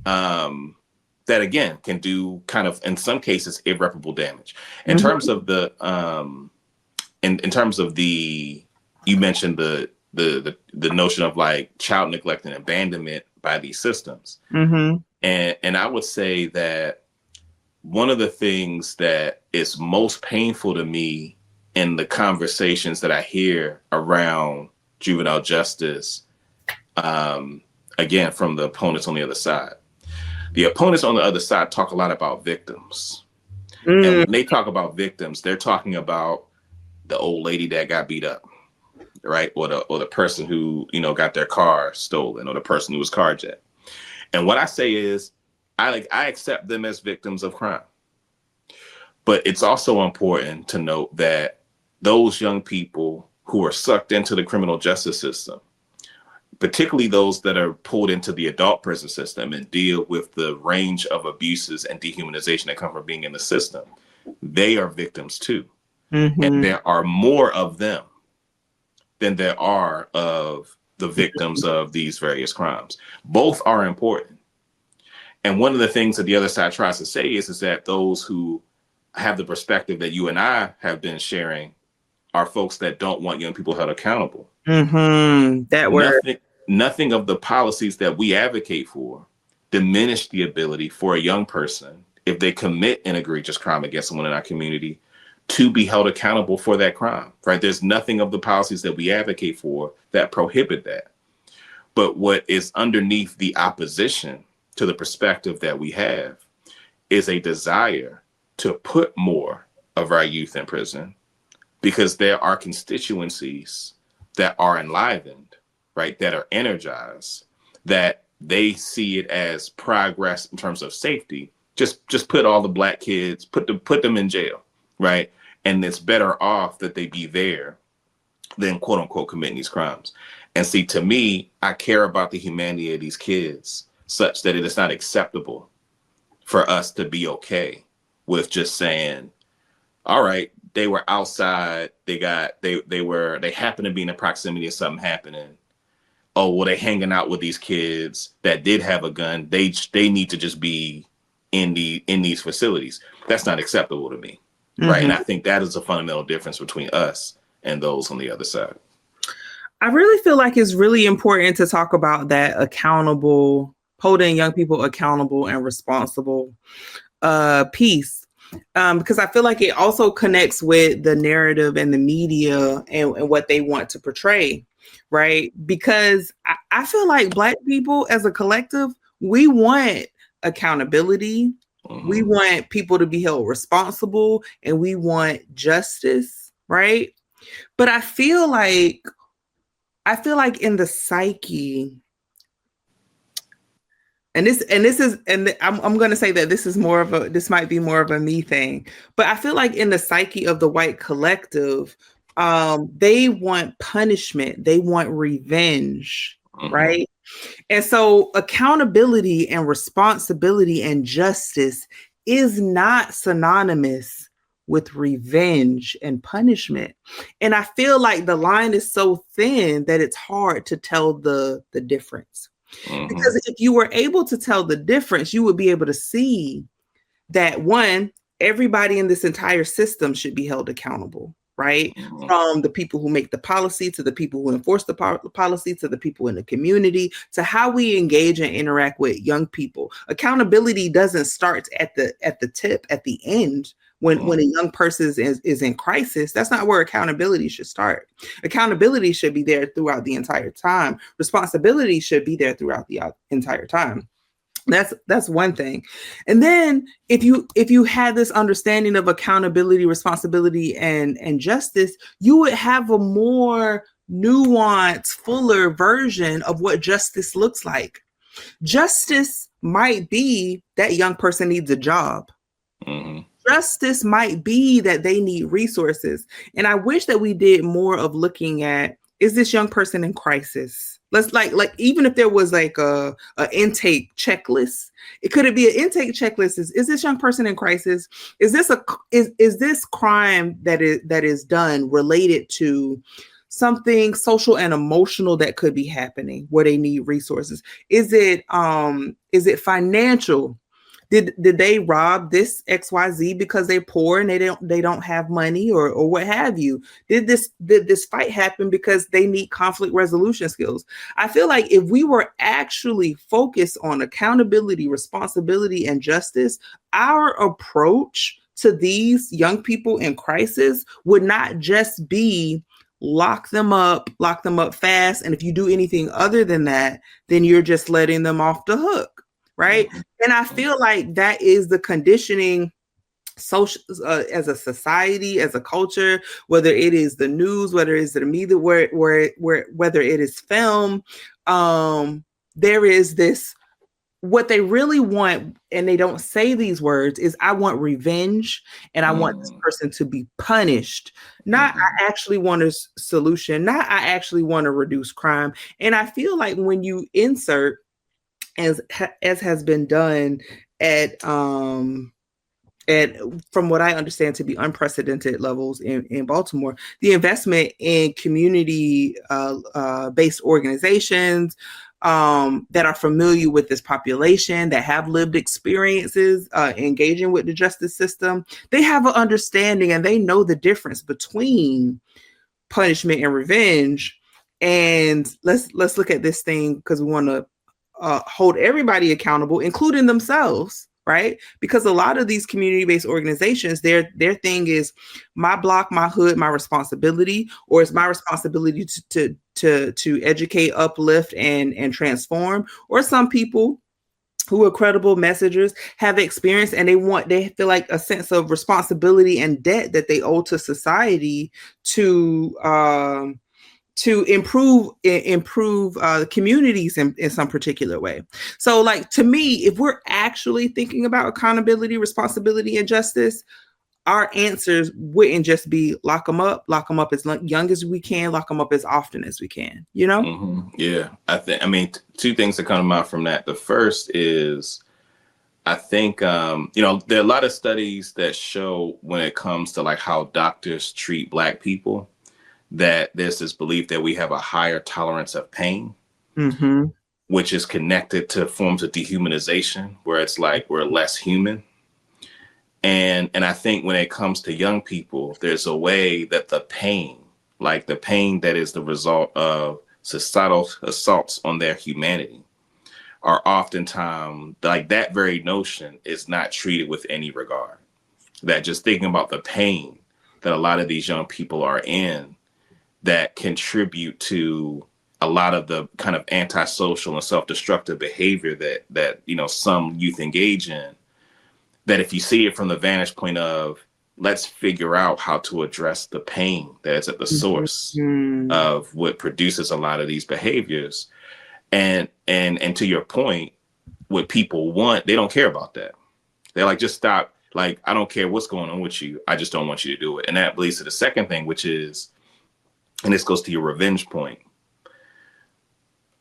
that again can do kind of in some cases irreparable damage. In terms of the in terms of the, you mentioned the notion of like child neglect and abandonment by these systems. And I would say that one of the things that is most painful to me in the conversations that I hear around juvenile justice, again, from the opponents on the other side, the opponents on the other side talk a lot about victims. And when they talk about victims, they're talking about the old lady that got beat up, right? Or the person who, got their car stolen, or the person who was carjacked. And what I say is, I accept them as victims of crime. But it's also important to note that those young people who are sucked into the criminal justice system, particularly those that are pulled into the adult prison system and deal with the range of abuses and dehumanization that come from being in the system, they are victims too. And there are more of them than there are of the victims of these various crimes. Both are important. And one of the things that the other side tries to say is that those who have the perspective that you and I have been sharing are folks that don't want young people held accountable. That word. Nothing of the policies that we advocate for diminish the ability for a young person, if they commit an egregious crime against someone in our community, to be held accountable for that crime, right? There's nothing of the policies that we advocate for that prohibit that. But what is underneath the opposition to the perspective that we have is a desire to put more of our youth in prison, because there are constituencies that are enlivened, right, that are energized, that they see it as progress in terms of safety. Just put all the Black kids, put them in jail, right? And it's better off that they be there than quote unquote committing these crimes. And see, to me, I care about the humanity of these kids such that it is not acceptable for us to be okay with just saying, all right, they were outside, they happened to be in the proximity of something happening. Oh, well, they hanging out with these kids that did have a gun. They need to just be in these facilities. That's not acceptable to me. Right. And I think that is a fundamental difference between us and those on the other side. I really feel like it's really important to talk about that holding young people accountable and responsible piece. Because I feel like it also connects with the narrative and the media and what they want to portray. Right. Because I feel like Black people as a collective, we want accountability. We want people to be held responsible, and we want justice, right? But I feel like in the psyche, and I'm going to say that this might be more of a me thing, but I feel like in the psyche of the white collective, they want punishment, they want revenge, right? And so accountability and responsibility and justice is not synonymous with revenge and punishment. And I feel like the line is so thin that it's hard to tell the difference. Because if you were able to tell the difference, you would be able to see that, one, everybody in this entire system should be held accountable. Right? From the people who make the policy, to the people who enforce the policy, to the people in the community, to how we engage and interact with young people. Accountability doesn't start at the tip, at the end, when a young person is in crisis. That's not where accountability should start. Accountability should be there throughout the entire time. Responsibility should be there throughout the entire time. That's one thing. And then if you had this understanding of accountability, responsibility, and justice, you would have a more nuanced, fuller version of what justice looks like. Justice might be that young person needs a job. Mm-hmm. Justice might be that they need resources. And I wish that we did more of looking at, is this young person in crisis? Let's like even if there was like a intake checklist, could it be an intake checklist? Is this young person in crisis? Is this crime that is done related to something social and emotional that could be happening where they need resources? Is it financial? Did they rob this XYZ because they're poor and they don't have money, or what have you? Did this fight happen because they need conflict resolution skills? I feel like if we were actually focused on accountability, responsibility, and justice, our approach to these young people in crisis would not just be lock them up fast, and if you do anything other than that, then you're just letting them off the hook, right? And I feel like that is the conditioning social as a society, as a culture, whether it is the news, whether it is the media, whether it is film. There is this, what they really want, and they don't say these words, is I want revenge and I want this person to be punished. Not I actually want a solution, not I actually want to reduce crime. And I feel like when you insert, as has been done at from what I understand to be unprecedented levels in Baltimore, the investment in community based organizations that are familiar with this population, that have lived experiences engaging with the justice system, they have an understanding and they know the difference between punishment and revenge. And let's look at this thing, because we want to hold everybody accountable, including themselves, right? Because a lot of these community-based organizations, their thing is my block, my hood, my responsibility, or it's my responsibility to educate, uplift, and transform. Or some people who are credible messengers have experience and they feel like a sense of responsibility and debt that they owe to society to improve communities in some particular way. So, like, to me, if we're actually thinking about accountability, responsibility, and justice, our answers wouldn't just be lock them up as young as we can, lock them up as often as we can, you know? Mm-hmm. Yeah. I mean, two things that come out from that. The first is, I think, there are a lot of studies that show when it comes to like how doctors treat Black people, that there's this belief that we have a higher tolerance of pain, Mm-hmm. which is connected to forms of dehumanization, where it's like we're less human. And I think when it comes to young people, there's a way that the pain that is the result of societal assaults on their humanity, are oftentimes, like, that very notion is not treated with any regard. That just thinking about the pain that a lot of these young people are in, that contribute to a lot of the kind of antisocial and self-destructive behavior that some youth engage in, that if you see it from the vantage point of, let's figure out how to address the pain that is at the source of what produces a lot of these behaviors. And to your point, what people want, they don't care about that. They're like, just stop. Like, I don't care what's going on with you. I just don't want you to do it. And that leads to the second thing, which is, and this goes to your revenge point.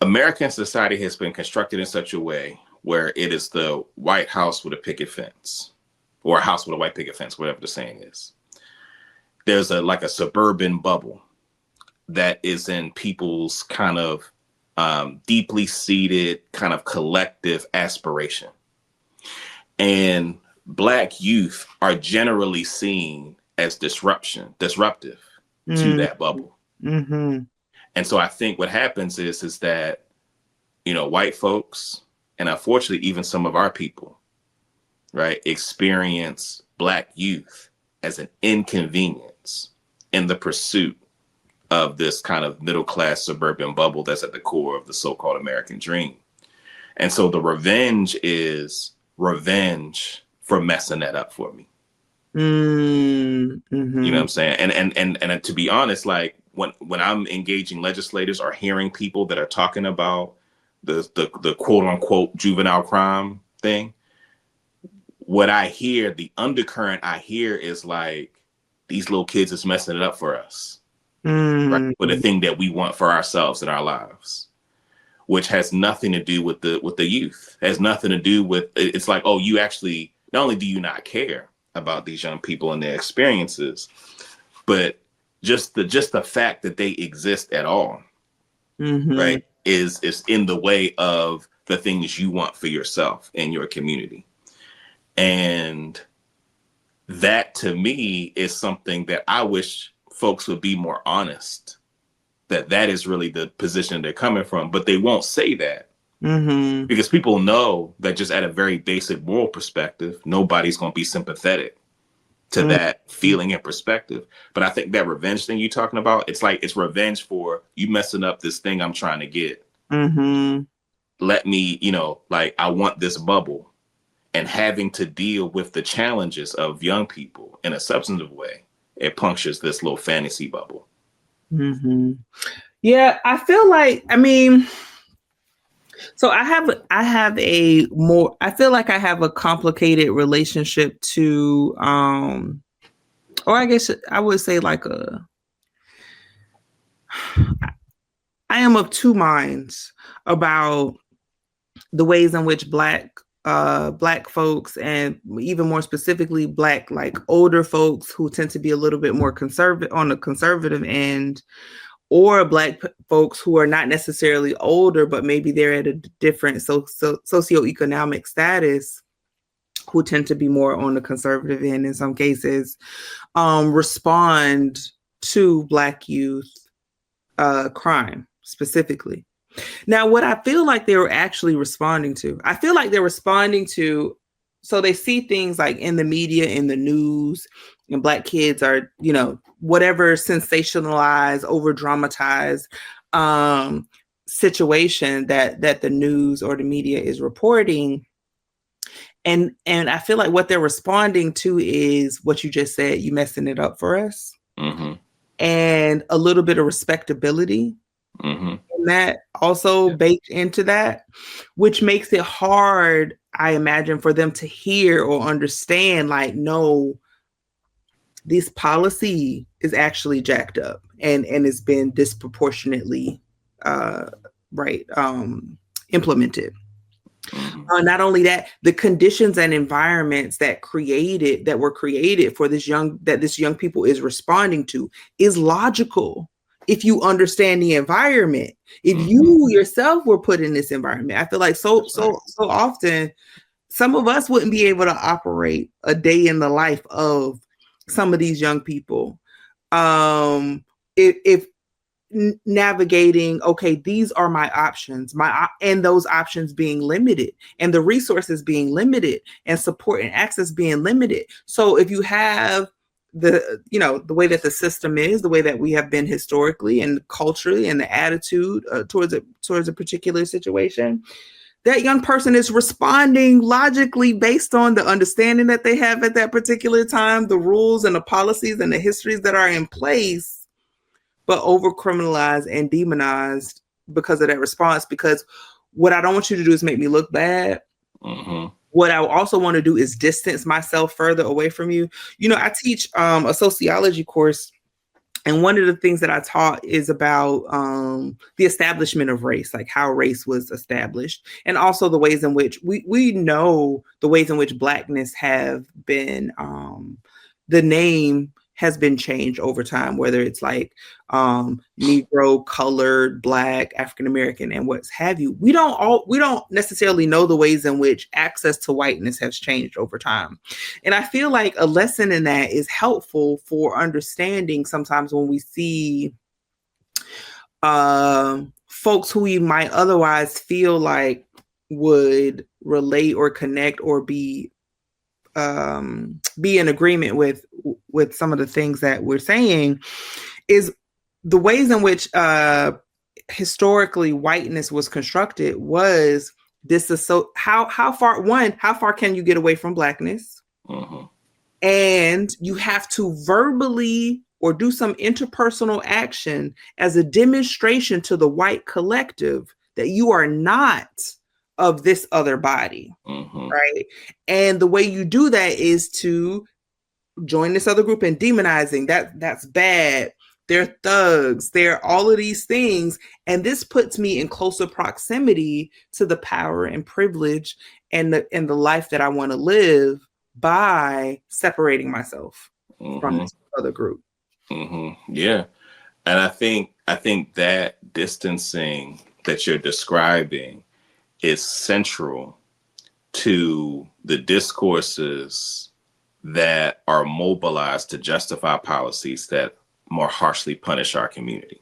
American society has been constructed in such a way where it is the White House with a picket fence, or a house with a white picket fence, whatever the saying is. There's a suburban bubble that is in people's kind of deeply seated kind of collective aspiration. And Black youth are generally seen as disruptive to that bubble. Mm-hmm. And so I think what happens is that, white folks, and unfortunately even some of our people, right, experience Black youth as an inconvenience in the pursuit of this kind of middle-class suburban bubble that's at the core of the so-called American dream. And so the revenge is revenge for messing that up for me. Mm-hmm. You know what I'm saying? And to be honest, like when I'm engaging legislators or hearing people that are talking about the quote unquote juvenile crime thing, what I hear, the undercurrent I hear is like, these little kids is messing it up for us, right? For the thing that we want for ourselves in our lives, which has nothing to do with the youth. It has nothing to do with, it's like, oh, you actually, not only do you not care about these young people and their experiences, but just the fact that they exist at all, right, is in the way of the things you want for yourself and your community. And that to me is something that I wish folks would be more honest, that is really the position they're coming from, but they won't say that. Because people know that just at a very basic moral perspective, nobody's going to be sympathetic to that feeling and perspective. But I think that revenge thing you're talking about, it's like, it's revenge for you messing up this thing I'm trying to get. Let me, like, I want this bubble, and having to deal with the challenges of young people in a substantive way, it punctures this little fantasy bubble. Yeah, I feel like, I mean, so I feel like I have a complicated relationship to, or I guess I would say like I am of two minds about the ways in which Black folks, and even more specifically Black, like older folks who tend to be a little bit more conservative on the conservative end, or Black folks who are not necessarily older, but maybe they're at a different socioeconomic status, who tend to be more on the conservative end in some cases, respond to Black youth crime specifically. Now, what I feel like they were actually responding to, so they see things like in the media, in the news, and Black kids are, whatever sensationalized, over dramatized situation that the news or the media is reporting. And I feel like what they're responding to is what you just said, you messing it up for us. And a little bit of respectability. And that also baked into that, which makes it hard, I imagine, for them to hear or understand, like, no, this policy is actually jacked up and it's been disproportionately implemented. Not only that, the conditions and environments that were created for this young people is responding to is logical. If you understand the environment, if you yourself were put in this environment, I feel like so often some of us wouldn't be able to operate a day in the life of some of these young people. If navigating, okay, these are my options, and those options being limited, and the resources being limited, and support and access being limited. So if you have the way that the system is, the way that we have been historically and culturally, and the attitude towards a particular situation, that young person is responding logically based on the understanding that they have at that particular time, the rules and the policies and the histories that are in place, but over criminalized and demonized because of that response. Because what I don't want you to do is make me look bad. What I also want to do is distance myself further away from you. I teach a sociology course, and one of the things that I taught is about the establishment of race, like how race was established, and also the ways in which we know the ways in which Blackness have been, the name has been changed over time, whether it's like Negro, colored, Black, African American, and what have you. We don't necessarily know the ways in which access to whiteness has changed over time. And I feel like a lesson in that is helpful for understanding sometimes when we see folks who we might otherwise feel like would relate or connect or be in agreement with some of the things that we're saying, is the ways in which historically whiteness was constructed was this is so how far can you get away from Blackness? Mm-hmm. And you have to verbally or do some interpersonal action as a demonstration to the white collective that you are not of this other body, right? And the way you do that is to join this other group and demonizing that's bad. They're thugs. They're all of these things. And this puts me in closer proximity to the power and privilege and the life that I want to live by separating myself from this other group. Yeah. And I think that distancing that you're describing is central to the discourses that are mobilized to justify policies that more harshly punish our community.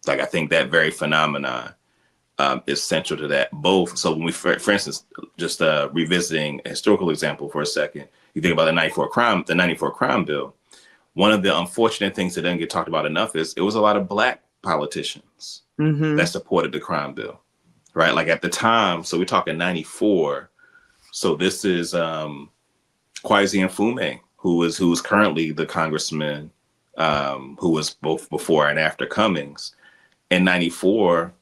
Like, I think that very phenomenon is central to that. Both. So when we, for instance, just revisiting a historical example for a second, you think about the 94 crime bill. One of the unfortunate things that doesn't get talked about enough is it was a lot of Black politicians that supported the crime bill, right? Like at the time, so we're talking 94. So this is Kwesi Mfume, who is currently the congressman who was both before and after Cummings. In 94,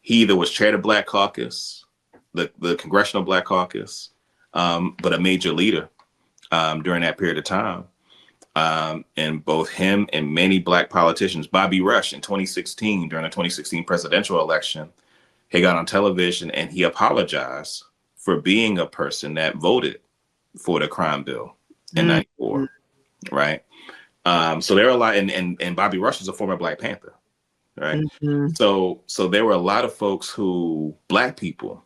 he either was chair of the Black Caucus, the Congressional Black Caucus, but a major leader during that period of time. And both him and many Black politicians, Bobby Rush in 2016, during the 2016 presidential election, he got on television and he apologized for being a person that voted for the crime bill in 94, right? So there were a lot, and Bobby Rush is a former Black Panther, right? So there were a lot of folks Black people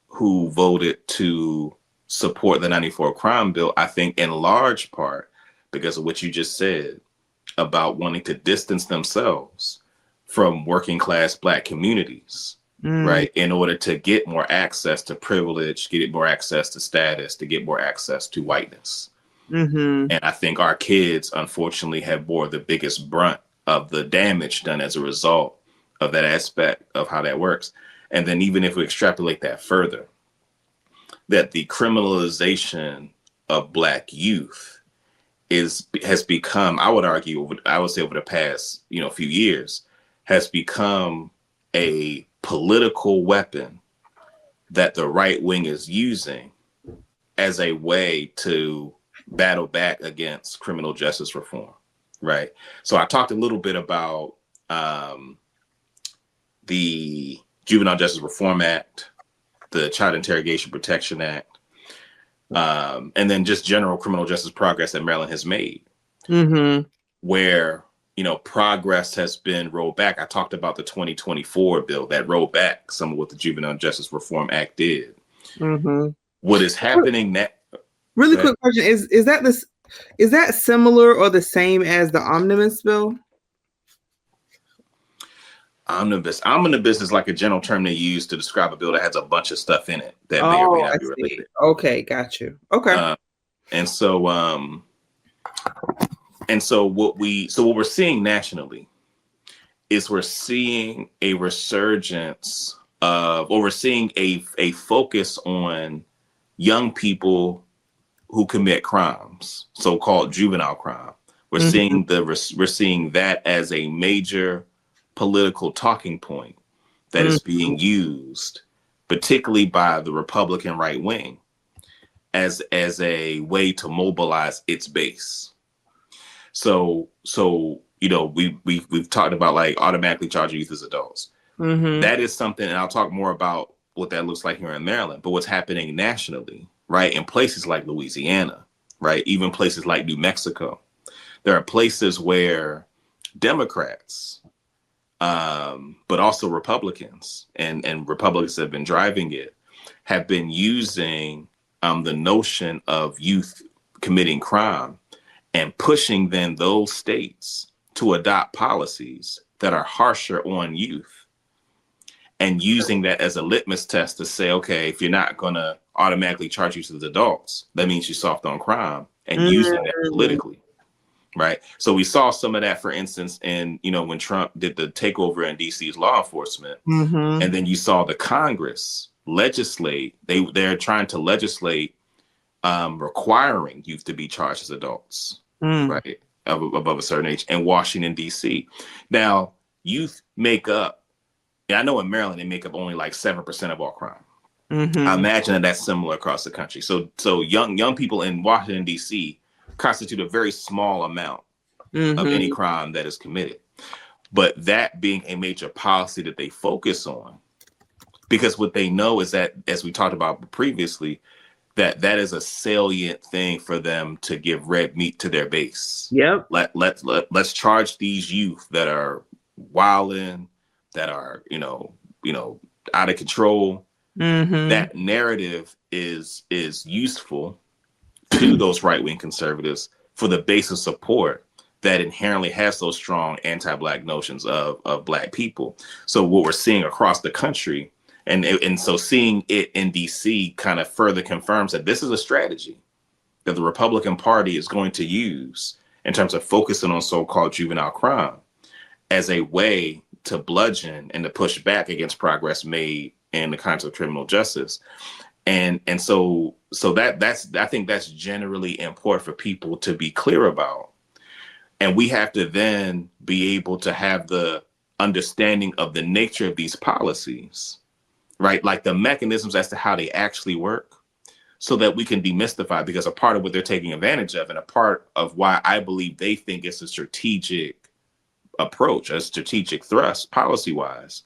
who voted to support the 94 crime bill, I think in large part because of what you just said about wanting to distance themselves from working class Black communities, right? In order to get more access to privilege, get more access to status, to get more access to whiteness. And I think our kids, unfortunately, have bore the biggest brunt of the damage done as a result of that aspect of how that works. And then even if we extrapolate that further, that the criminalization of Black youth has become, I would say over the past, few years, has become a political weapon that the right wing is using as a way to battle back against criminal justice reform, right? So I talked a little bit about the Juvenile Justice Reform Act, the Child Interrogation Protection Act, and then just general criminal justice progress that Maryland has made, where, progress has been rolled back. I talked about the 2024 bill that rolled back some of what the Juvenile Justice Reform Act did. What is happening now? Really quick question: is that similar or the same as the omnibus bill? Omnibus is like a general term they use to describe a bill that has a bunch of stuff in it that may or may not be related. Okay, got you. Okay. And so what we're seeing nationally is we're seeing a resurgence we're seeing a focus on young people who commit crimes, so-called juvenile crime. We're seeing that as a major political talking point that is being used, particularly by the Republican right wing, as a way to mobilize its base. So we've talked about like automatically charging youth as adults. That is something, and I'll talk more about what that looks like here in Maryland. But what's happening nationally, right, in places like Louisiana, right, even places like New Mexico, there are places where Democrats, but also Republicans, and Republicans have been driving it, have been using the notion of youth committing crime and pushing then those states to adopt policies that are harsher on youth, and using that as a litmus test to say, okay, if you're not going to automatically charge youth as adults, that means you're soft on crime, and using that politically. Right. So we saw some of that, for instance, in, when Trump did the takeover in DC's law enforcement. And then you saw the Congress legislate. They're trying to legislate requiring youth to be charged as adults, right, above a certain age in Washington, D.C. Now, youth make up, I know in Maryland, they make up only like 7% of all crime. I imagine that that's similar across the country. So young people in Washington, D.C. constitute a very small amount of any crime that is committed. But that being a major policy that they focus on, because what they know is that, as we talked about previously, that is a salient thing for them to give red meat to their base. Yep. Let's charge these youth that are wilding, that are out of control. That narrative is useful to those right-wing conservatives for the base of support that inherently has those strong anti-Black notions of Black people. So what we're seeing across the country, and so seeing it in DC kind of further confirms that this is a strategy that the Republican Party is going to use in terms of focusing on so-called juvenile crime as a way to bludgeon and to push back against progress made in the kinds of criminal justice. And so that's I think that's generally important for people to be clear about. And we have to then be able to have the understanding of the nature of these policies, right? Like the mechanisms as to how they actually work, so that we can demystify, because a part of what they're taking advantage of, and a part of why I believe they think it's a strategic approach, a strategic thrust policy-wise,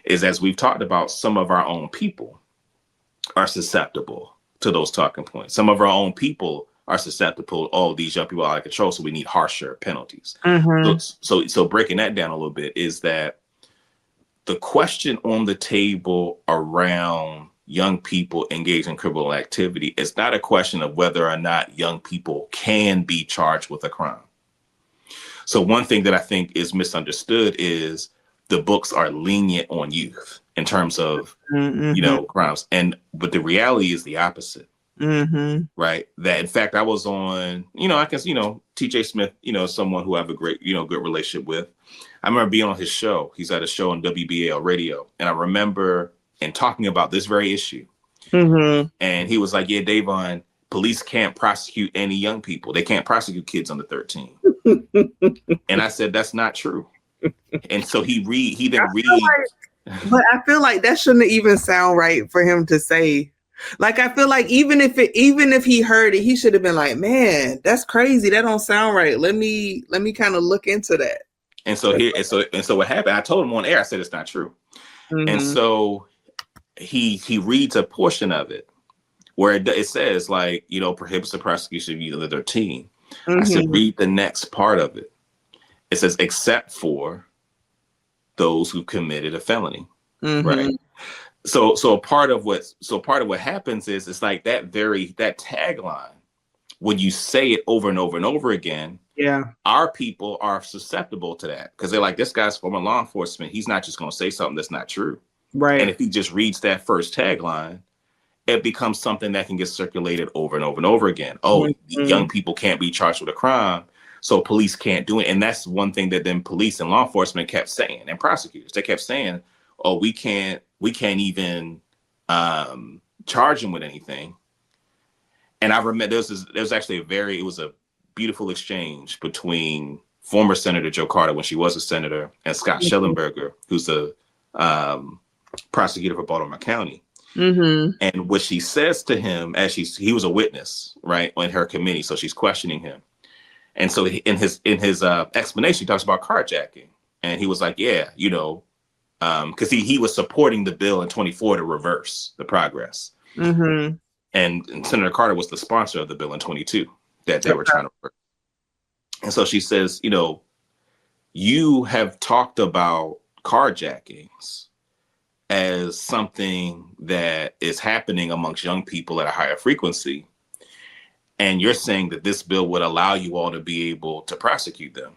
is, as we've talked about, some of our own people are susceptible to those talking points. Some of our own people are susceptible. Oh, these young people are out of control, so we need harsher penalties. So breaking that down a little bit is that the question on the table around young people engaged in criminal activity is not a question of whether or not young people can be charged with a crime. So one thing that I think is misunderstood is the books are lenient on youth in terms of, crimes. But the reality is the opposite. Right. That in fact, I was on, I guess, TJ Smith, someone who I have a great, good relationship with. I remember being on his show. He's at a show on WBAL radio. And I remember talking about this very issue. And he was like, yeah, Davon, police can't prosecute any young people. They can't prosecute kids under 13. And I said, that's not true. And so he then reads. But I feel like that shouldn't even sound right for him to say. Like, I feel like even if he heard it, he should have been like, man, that's crazy. That don't sound right. Let me kind of look into that. And so what happened, I told him on air, I said, it's not true. And so he reads a portion of it where it says, like, prohibits the prosecution of youth under 13. I said, read the next part of it. It says, except for those who committed a felony. Right. So part of what happens is, it's like that tagline, when you say it over and over and over again, our people are susceptible to that, because they're like, this guy's former law enforcement. He's not just going to say something that's not true. Right. And if he just reads that first tagline, it becomes something that can get circulated over and over and over again. Oh, young people can't be charged with a crime, so police can't do it. And that's one thing that then police and law enforcement kept saying, and prosecutors, they kept saying, oh, we can't even charge him with anything. And I remember there was actually it was a beautiful exchange between former Senator Joe Carter, when she was a senator, and Scott Schellenberger, who's the prosecutor for Baltimore County. And what she says to him, as he was a witness, right, on her committee, so she's questioning him. And so in his explanation, he talks about carjacking, and he was like, yeah, because he was supporting the bill in 24 to reverse the progress. And Senator Carter was the sponsor of the bill in 22 that they were trying to work. And so she says, you have talked about carjackings as something that is happening amongst young people at a higher frequency. And you're saying that this bill would allow you all to be able to prosecute them.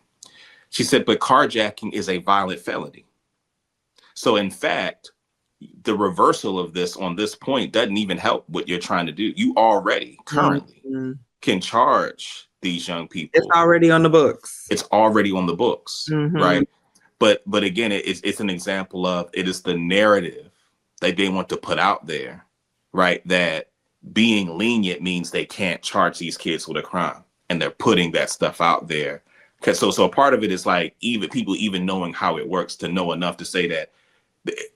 She said, but carjacking is a violent felony. So in fact, the reversal of this on this point doesn't even help what you're trying to do. You already currently can charge these young people. It's already on the books. It's already on the books, right? But again, it's an example of, it is the narrative they want to put out there, right? That being lenient means they can't charge these kids with a crime, and they're putting that stuff out there. Because so a part of it is like even people even knowing how it works to know enough to say that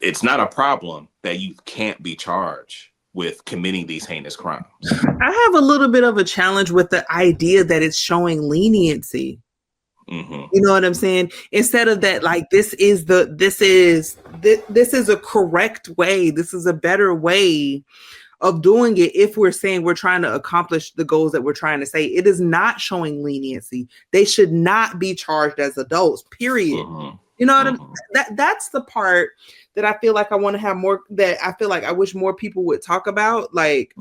it's not a problem that you can't be charged with committing these heinous crimes. I have a little bit of a challenge with the idea that it's showing leniency. Mm-hmm. You know what I'm saying? Instead of that, like this is a correct way. This is a better way of doing it. If we're saying we're trying to accomplish the goals that we're trying to say, it is not showing leniency. They should not be charged as adults, period. Mm-hmm. You know what I'm that's the part that I feel like I want to have more, that I feel like I wish more people would talk about, like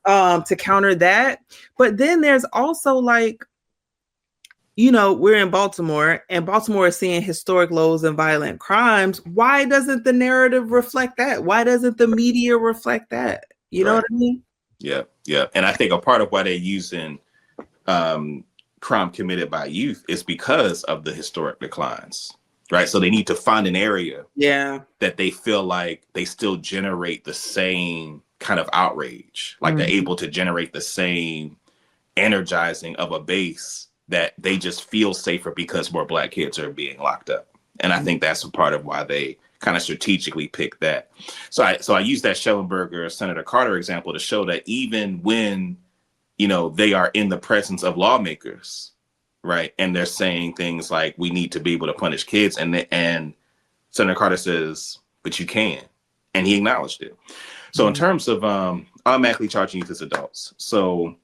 to counter that. But then there's also like, you know, we're in Baltimore, and Baltimore is seeing historic lows in violent crimes. Why doesn't the narrative reflect that? Why doesn't the media reflect that? You know what I mean? Yeah, yeah. And I think a part of why they're using crime committed by youth is because of the historic declines, right? So they need to find an area that they feel like they still generate the same kind of outrage, like they're able to generate the same energizing of a base that they just feel safer because more Black kids are being locked up. And I think that's a part of why they kind of strategically pick that. So I use that Schellenberger, Senator Carter example to show that even when, you know, they are in the presence of lawmakers, right, and they're saying things like, we need to be able to punish kids, and Senator Carter says, but you can, and he acknowledged it. So in terms of automatically charging youth as adults, so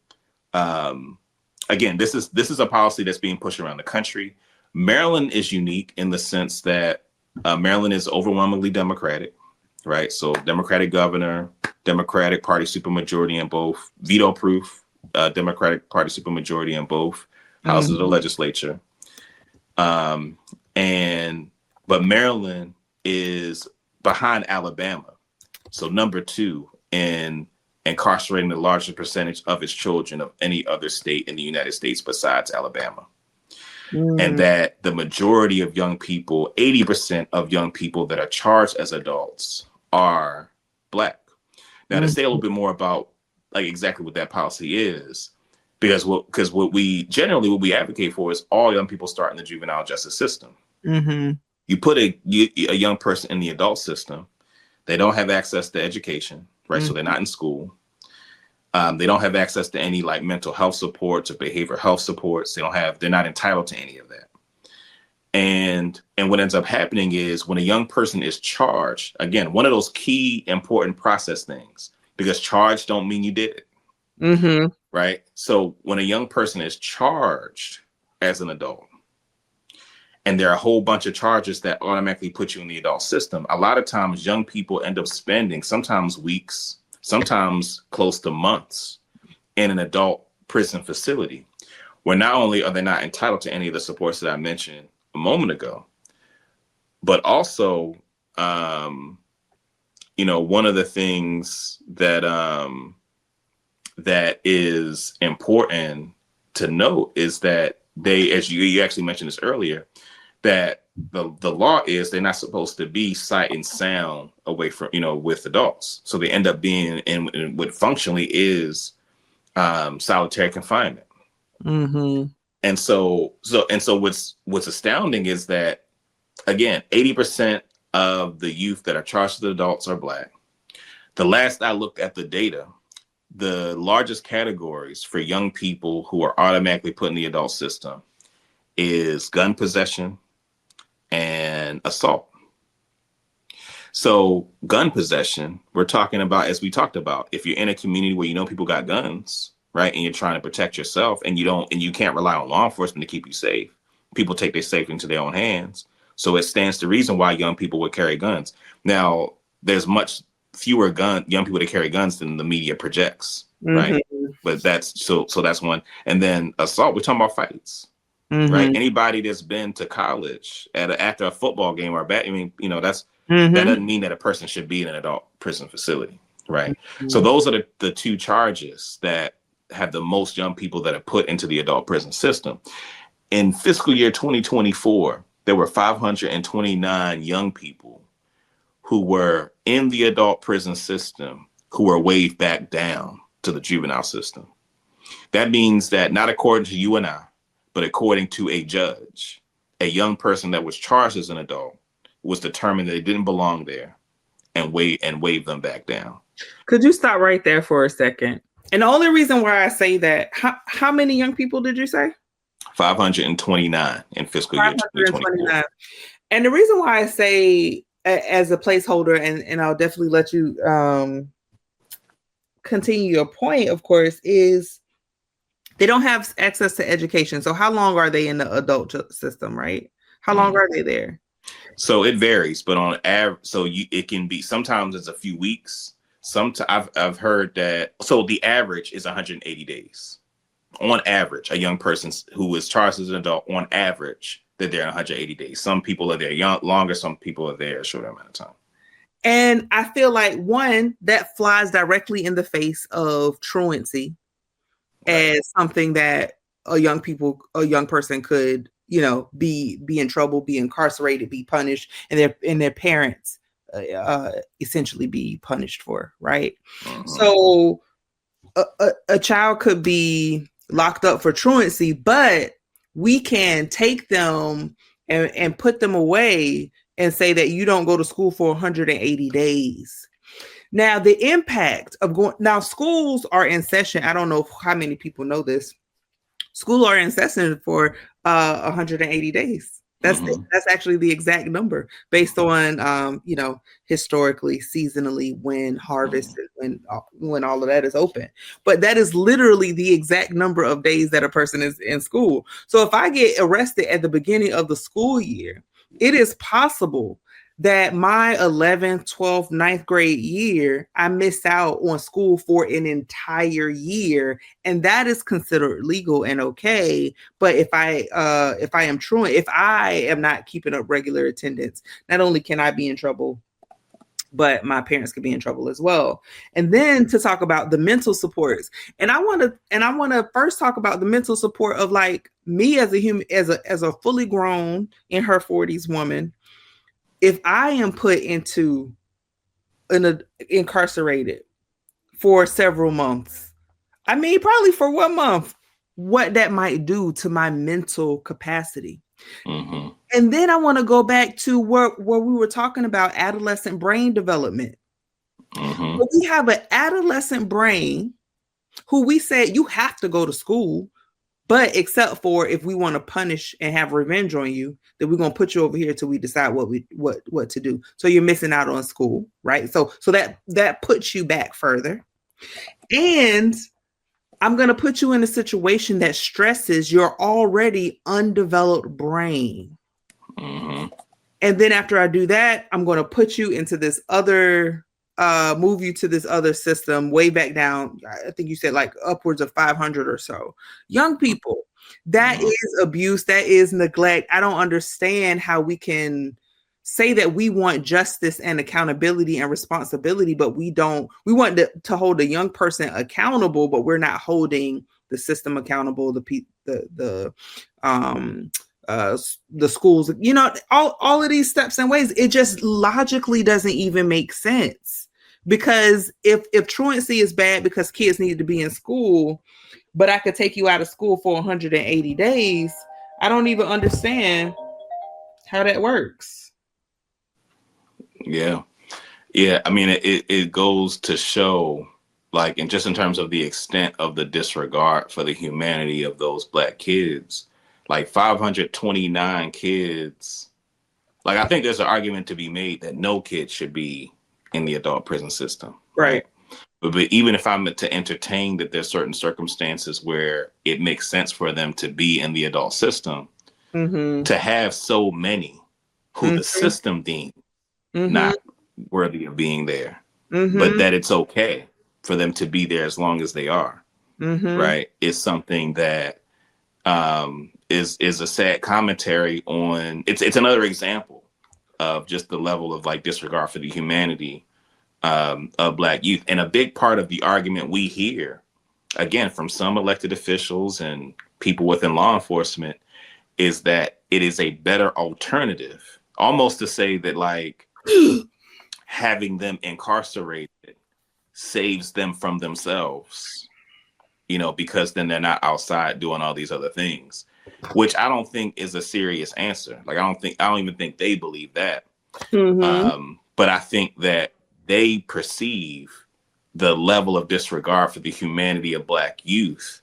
again, this is a policy that's being pushed around the country. Maryland is unique in the sense that Maryland is overwhelmingly Democratic, right? So Democratic governor, Democratic Party supermajority in both, veto-proof Democratic Party supermajority in both houses of the legislature. But Maryland is behind Alabama, so number 2 in incarcerating the largest percentage of its children of any other state in the United States besides Alabama. And that the majority of young people, 80% of young people that are charged as adults are Black. Now, to say a little bit more about like exactly what that policy is, because what we advocate for is all young people start in the juvenile justice system. You put a young person in the adult system, they don't have access to education, right? So they're not in school. They don't have access to any like mental health supports or behavioral health supports. They're not entitled to any of that. And what ends up happening is when a young person is charged, again, one of those key important process things, because charged don't mean you did it. Right. So when a young person is charged as an adult, and there are a whole bunch of charges that automatically put you in the adult system, a lot of times young people end up spending sometimes weeks, sometimes close to months in an adult prison facility, where not only are they not entitled to any of the supports that I mentioned a moment ago, but also, you know, one of the things that that is important to note is that they, as you actually mentioned this earlier, that the law is they're not supposed to be sight and sound away from, you know, with adults. So they end up being in what functionally is solitary confinement. And so what's astounding is that, again, 80% of the youth that are charged as adults are Black. The last I looked at the data, the largest categories for young people who are automatically put in the adult system is gun possession and assault. So gun possession, we're talking about, as we talked about, if you're in a community where you know people got guns, right, and you're trying to protect yourself, and you can't rely on law enforcement to keep you safe. People take their safety into their own hands. So it stands to reason why young people would carry guns. Now, there's much fewer young people that carry guns than the media projects, right? But that's so that's one. And then assault, we're talking about fights. Right. Anybody that's been to college after a football game or that doesn't mean that a person should be in an adult prison facility. Right. So those are the 2 charges that have the most young people that are put into the adult prison system. In fiscal year 2024, there were 529 young people who were in the adult prison system who are waved back down to the juvenile system. That means that not according to you and I, but according to a judge, a young person that was charged as an adult was determined that they didn't belong there and wave them back down. Could you stop right there for a second? And the only reason why I say that, how many young people did you say? 529 in fiscal year 2024. And the reason why I say as a placeholder, and I'll definitely let you continue your point, of course, is they don't have access to education. So how long are they in the adult system, right? How long are they there? So it varies, but on average, it can be, sometimes it's a few weeks. I've heard that. So the average is 180 days. On average, a young person who is charged as an adult, on average, they're there 180 days. Some people are there longer. Some people are there a shorter amount of time. And I feel like, one, that flies directly in the face of truancy, right, as something that a young person could, be in trouble, be incarcerated, be punished, and their parents essentially be punished for, right? Mm-hmm. So a child could be locked up for truancy, but we can take them and put them away and say that you don't go to school for 180 days. Now, the impact of schools are in session. I don't know how many people know this. Schools are in session for 180 days. That's actually the exact number based on, historically, seasonally, when harvest, when all of that is open. But that is literally the exact number of days that a person is in school. So if I get arrested at the beginning of the school year, it is possible that my 11th, 12th, 9th grade year, I miss out on school for an entire year. And that is considered legal and okay. But if I am truant, if I am not keeping up regular attendance, not only can I be in trouble, but my parents could be in trouble as well. And then to talk about the mental supports. And I want to first talk about the mental support of like me as a human, as a fully grown in her 40s woman. If I am put into incarcerated for several months, I mean, probably for 1 month, what that might do to my mental capacity. Mm-hmm. And then I want to go back to where we were talking about adolescent brain development. Mm-hmm. So we have an adolescent brain who we said you have to go to school, but except for if we want to punish and have revenge on you, then we're going to put you over here till we decide what to do. So you're missing out on school, right? So that puts you back further. And I'm going to put you in a situation that stresses your already undeveloped brain. Mm-hmm. And then after I do that, I'm going to put you into this other move you to this other system way back down. I think you said like upwards of 500 or so young people. That is abuse. That is neglect. I don't understand how we can say that we want justice and accountability and responsibility, but we don't. We want to hold a young person accountable, but we're not holding the system accountable. The schools, all of these steps and ways. It just logically doesn't even make sense. Because if truancy is bad because kids need to be in school, but I could take you out of school for 180 days, I don't even understand how that works. Yeah. I mean, it goes to show, like, and just in terms of the extent of the disregard for the humanity of those Black kids, like 529 kids. Like, I think there's an argument to be made that no kid should be in the adult prison system. Right. But even if I'm to entertain that there's certain circumstances where it makes sense for them to be in the adult system, to have so many who the system deemed not worthy of being there, but that it's okay for them to be there as long as they are, right, is something that is a sad commentary on, it's another example of just the level of like disregard for the humanity of Black youth. And a big part of the argument we hear, again, from some elected officials and people within law enforcement, is that it is a better alternative, almost to say that like having them incarcerated saves them from themselves, because then they're not outside doing all these other things, which I don't think is a serious answer. Like, I don't even think they believe that. But I think that they perceive the level of disregard for the humanity of Black youth,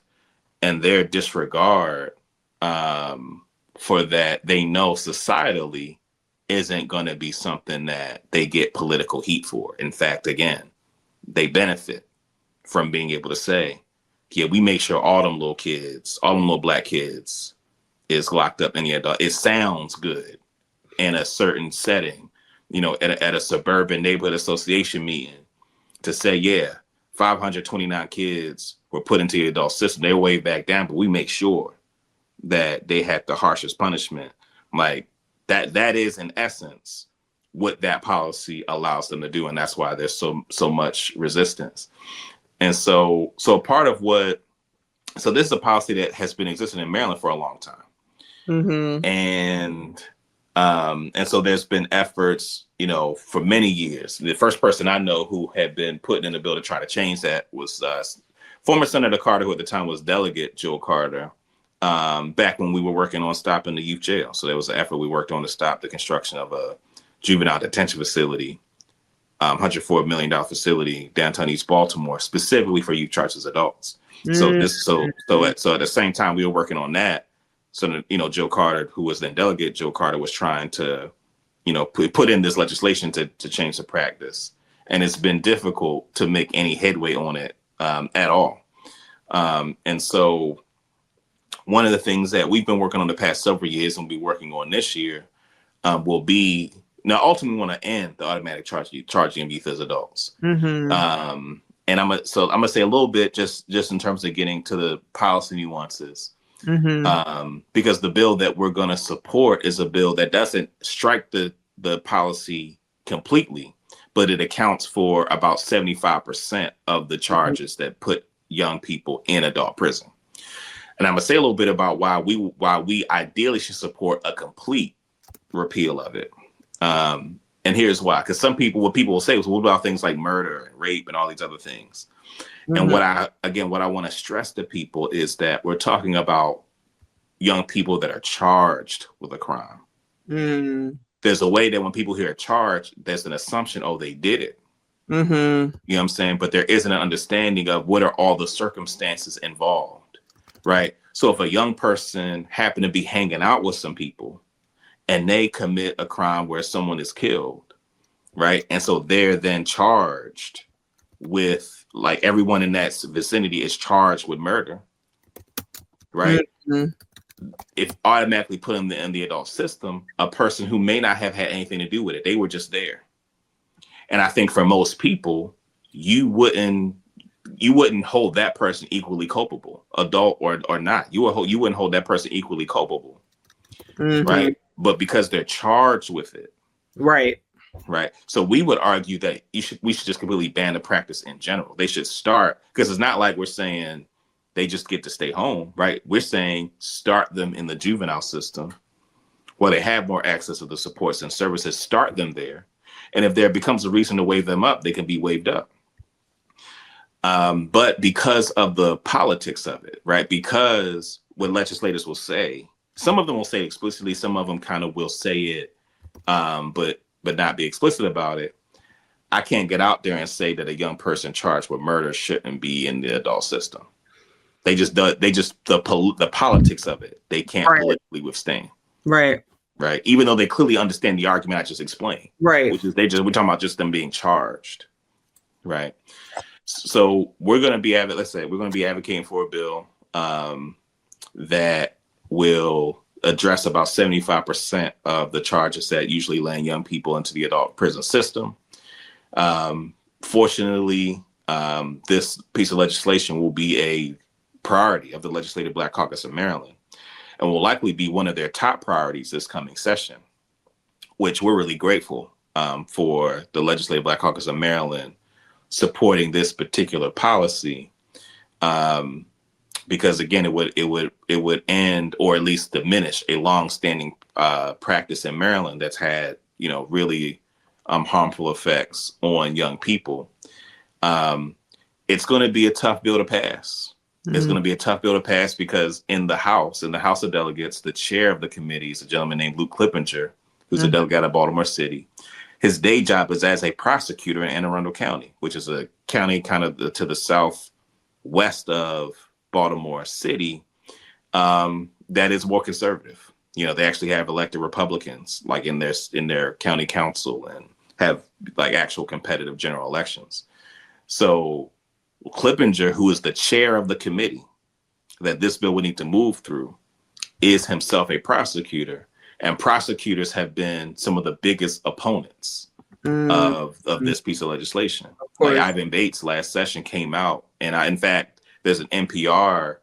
and their disregard for that, they know societally isn't going to be something that they get political heat for. In fact, again, they benefit from being able to say, yeah, we make sure all them little Black kids is locked up in the adult. It sounds good in a certain setting, at a suburban neighborhood association meeting, to say, yeah, 529 kids were put into the adult system. They were way back down, but we make sure that they had the harshest punishment. Like, that is in essence what that policy allows them to do. And that's why there's so much resistance. And so part of so this is a policy that has been existing in Maryland for a long time. And so there's been efforts, for many years. The first person I know who had been put in the bill to try to change that was former Senator Carter, who at the time was Delegate Joe Carter, back when we were working on stopping the youth jail. So there was an effort we worked on to stop the construction of a juvenile detention facility, $104 million facility downtown East Baltimore, specifically for youth charged as adults. So at the same time we were working on that, so Joe Carter, who was then Delegate Joe Carter, was trying to put in this legislation to change the practice, and it's been difficult to make any headway on it at all. And so one of the things that we've been working on the past several years and we'll be working on this year will be, now ultimately we want to end the automatic charging of youth as adults. And I'm gonna say a little bit just in terms of getting to the policy nuances, because the bill that we're going to support is a bill that doesn't strike the policy completely, but it accounts for about 75% of the charges that put young people in adult prison. And I'm gonna say a little bit about why we ideally should support a complete repeal of it. And here's why. Because what people will say is, what about things like murder and rape and all these other things? And what I want to stress to people is that we're talking about young people that are charged with a crime. There's a way that when people hear a charge, there's an assumption, oh, they did it. You know what I'm saying? But there isn't an understanding of what are all the circumstances involved, right? So if a young person happened to be hanging out with some people and they commit a crime where someone is killed, right? And so they're then charged with, like, everyone in that vicinity is charged with murder, right? If automatically put them in the adult system, a person who may not have had anything to do with it, they were just there. And I think for most people, you wouldn't hold that person equally culpable, adult or not. You wouldn't hold that person equally culpable, right? But because they're charged with it, right. So we would argue that we should just completely ban the practice in general. They should start, because it's not like we're saying they just get to stay home, right? We're saying start them in the juvenile system where they have more access to the supports and services. Start them there, and if there becomes a reason to waive them up, they can be waived up. But because of the politics of it, right? Because what legislators will say, some of them will say it explicitly, some of them kind of will say it, but not be explicit about it. I can't get out there and say that a young person charged with murder shouldn't be in the adult system. The politics of it, they can't politically withstand. Right. Even though they clearly understand the argument I just explained. Right. Which is we're talking about just them being charged. Right. So we're going to be advocating for a bill that will address about 75% of the charges that usually land young people into the adult prison system. Fortunately, this piece of legislation will be a priority of the Legislative Black Caucus of Maryland, and will likely be one of their top priorities this coming session, which we're really grateful for the Legislative Black Caucus of Maryland supporting this particular policy, because again, it would end, or at least diminish, a long-standing practice in Maryland that's had really harmful effects on young people. It's going to be a tough bill to pass. It's going to be a tough bill to pass because in the House of Delegates, the chair of the committee is a gentleman named Luke Clippinger, who's a delegate out of Baltimore City. His day job is as a prosecutor in Anne Arundel County, which is a county kind of to the southwest of Baltimore City, that is more conservative. You know, they actually have elected Republicans like in their county council and have like actual competitive general elections. So Clippinger, who is the chair of the committee that this bill would need to move through, is himself a prosecutor, and prosecutors have been some of the biggest opponents of this piece of legislation. Like Ivan Bates last session came out, and in fact, there's an NPR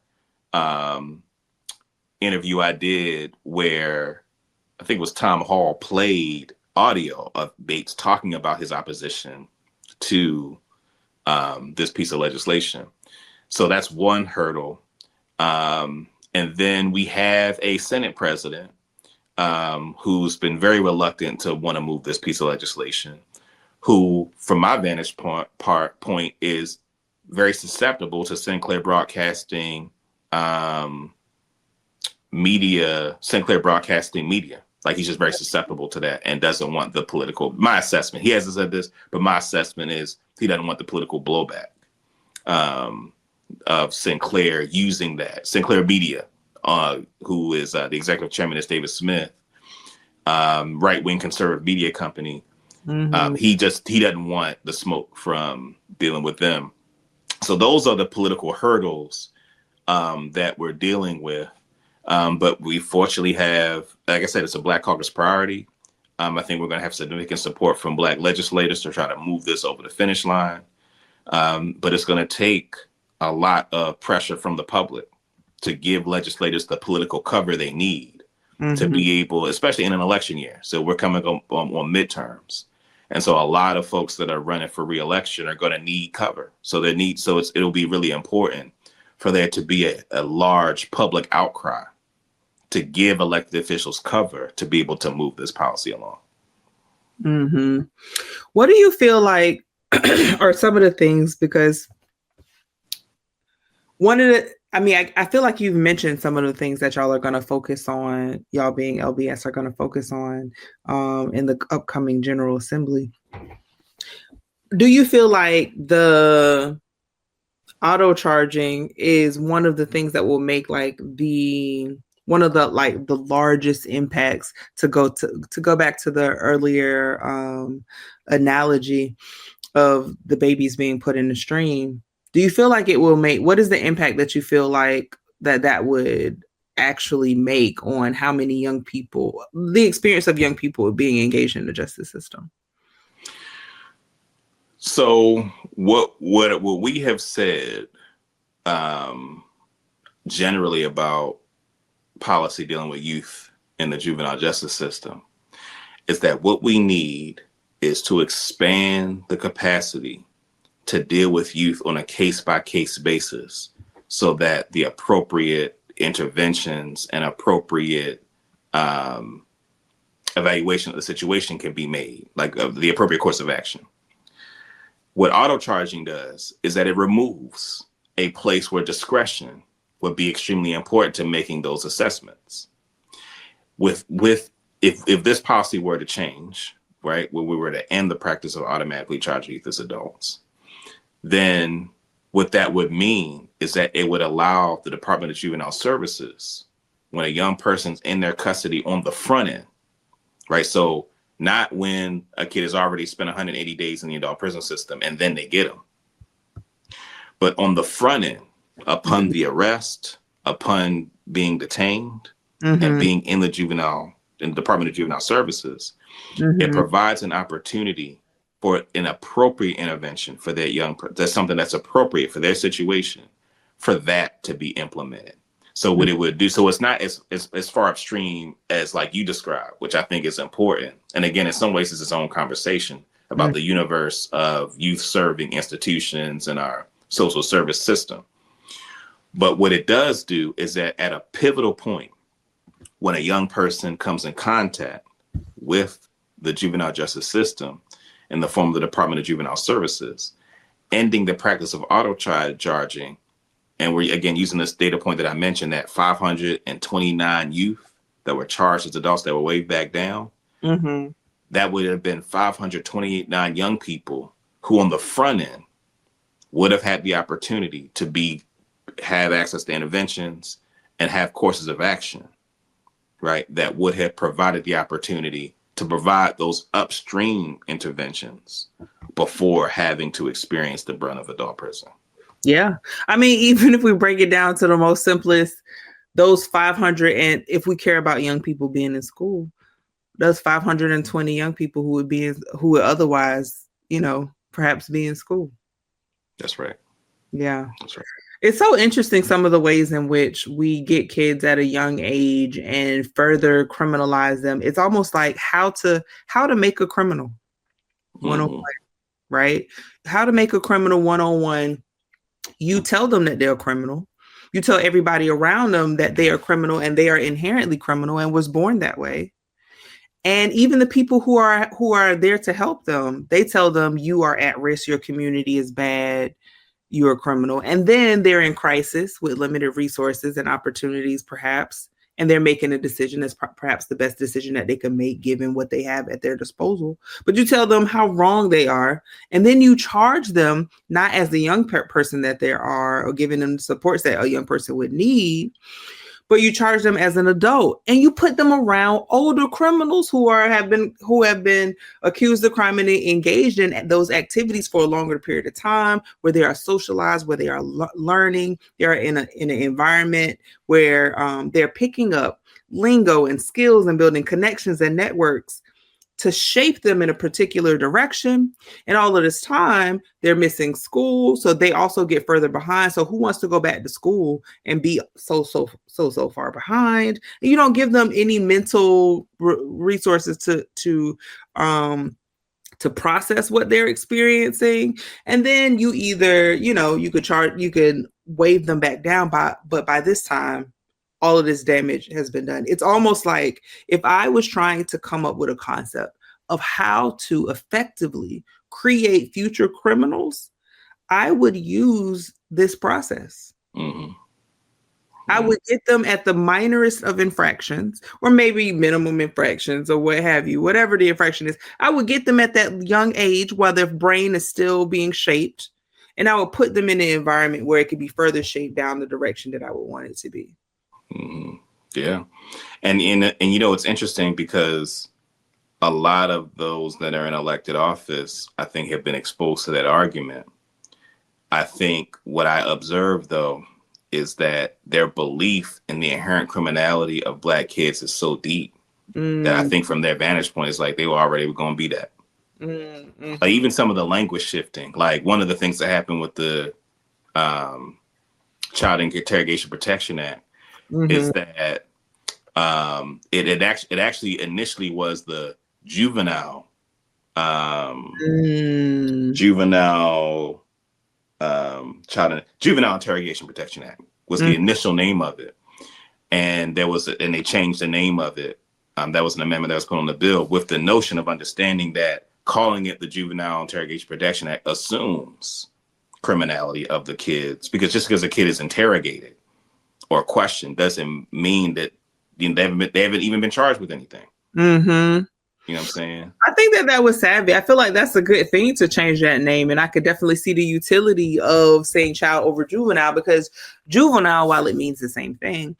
interview I did where I think it was Tom Hall played audio of Bates talking about his opposition to this piece of legislation. So that's one hurdle. And then we have a Senate president who's been very reluctant to want to move this piece of legislation, who, from my vantage point, is very susceptible to Sinclair Broadcasting media. Like, he's just very susceptible to that and doesn't want the political, my assessment, he hasn't said this, but my assessment is he doesn't want the political blowback of Sinclair using that. Sinclair Media, who is the executive chairman is David Smith, right-wing conservative media company. He doesn't want the smoke from dealing with them. So those are the political hurdles that we're dealing with. But we fortunately have, like I said, it's a Black Caucus priority. I think we're going to have significant support from Black legislators to try to move this over the finish line. But it's going to take a lot of pressure from the public to give legislators the political cover they need to be able, especially in an election year. So we're coming on midterms. And so a lot of folks that are running for re-election are going to need cover. So it'll be really important for there to be a large public outcry to give elected officials cover to be able to move this policy along. What do you feel like are some of the things, because I feel like you've mentioned some of the things that y'all are going to focus on, y'all being LBS are going to focus on in the upcoming General Assembly. Do you feel like the auto charging is one of the things that will make one of the largest impacts, to go back to the earlier analogy of the babies being put in the stream? Do you feel like it will what is the impact that you feel like that would actually make on how many young people, the experience of young people being engaged in the justice system? So what we have said generally about policy dealing with youth in the juvenile justice system is that what we need is to expand the capacity to deal with youth on a case-by-case basis so that the appropriate interventions and appropriate evaluation of the situation can be made, like the appropriate course of action. What auto charging does is that it removes a place where discretion would be extremely important to making those assessments. If this policy were to change, right, where we were to end the practice of automatically charging youth as adults, then what that would mean is that it would allow the Department of Juvenile Services, when a young person's in their custody on the front end, right? So not when a kid has already spent 180 days in the adult prison system and then they get them, but on the front end, upon the arrest, upon being detained and being in the Department of Juvenile Services, it provides an opportunity for an appropriate intervention for that young person. That's something that's appropriate for their situation, for that to be implemented. So what it would do, so it's not as far upstream as like you described, which I think is important. And again, in some ways, it's its own conversation about the universe of youth serving institutions and our social service system. But what it does do is that at a pivotal point, when a young person comes in contact with the juvenile justice system in the form of the Department of Juvenile Services, ending the practice of auto charging. And we're, again, using this data point that I mentioned, that 529 youth that were charged as adults that were waved back down. Mm-hmm. That would have been 529 young people who on the front end would have had the opportunity to have access to interventions and have courses of action, right? That would have provided the opportunity to provide those upstream interventions before having to experience the brunt of adult prison. Yeah. I mean, even if we break it down to the most simplest, those 500, and if we care about young people being in school, those 520 young people who would otherwise, perhaps be in school. That's right. Yeah. That's right. It's so interesting, some of the ways in which we get kids at a young age and further criminalize them. It's almost like how to make a criminal 101, right? How to make a criminal 101. You tell them that they're a criminal. You tell everybody around them that they are criminal and they are inherently criminal and was born that way. And even the people who are there to help them, they tell them you are at risk, your community is bad, you're a criminal. And then they're in crisis with limited resources and opportunities, perhaps, and they're making a decision that's perhaps the best decision that they can make given what they have at their disposal. But you tell them how wrong they are, and then you charge them not as the young person that they are, or giving them the supports that a young person would need, but you charge them as an adult, and you put them around older criminals who have been accused of crime and engaged in those activities for a longer period of time, where they are socialized, where they are learning, they are in an environment where they're picking up lingo and skills and building connections and networks to shape them in a particular direction. And all of this time, they're missing school, so they also get further behind. So who wants to go back to school and be so far behind? And you don't give them any mental resources to process what they're experiencing. And then you either, you could wave them back down, but by this time, all of this damage has been done. It's almost like if I was trying to come up with a concept of how to effectively create future criminals, I would use this process. Mm-hmm. I would get them at the minorest of infractions, or maybe minimum infractions, or what have you, whatever the infraction is. I would get them at that young age while their brain is still being shaped. And I would put them in an environment where it could be further shaped down the direction that I would want it to be. Mm-hmm. Yeah. And it's interesting because a lot of those that are in elected office, I think, have been exposed to that argument. I think what I observe, though, is that their belief in the inherent criminality of Black kids is so deep that I think from their vantage point, it's like they were already going to be that. Mm-hmm. Like even some of the language shifting, like one of the things that happened with the Child Interrogation Protection Act, is that it actually initially was the Juvenile Interrogation Protection Act was the initial name of it, and they changed the name of it. That was an amendment that was put on the bill with the notion of understanding that calling it the Juvenile Interrogation Protection Act assumes criminality of the kids, because just because a kid is interrogated or questioned doesn't mean that they haven't even been charged with anything. Mm-hmm. You know what I'm saying? I think that was savvy. I feel like that's a good thing to change that name. And I could definitely see the utility of saying child over juvenile, because juvenile, while it means the same thing,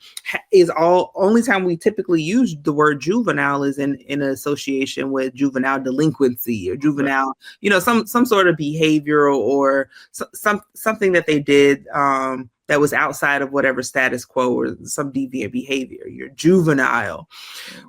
is only time we typically use the word juvenile is in association with juvenile delinquency or juvenile, right. Some sort of behavioral or something that they did that was outside of whatever status quo or some deviant behavior. You're juvenile.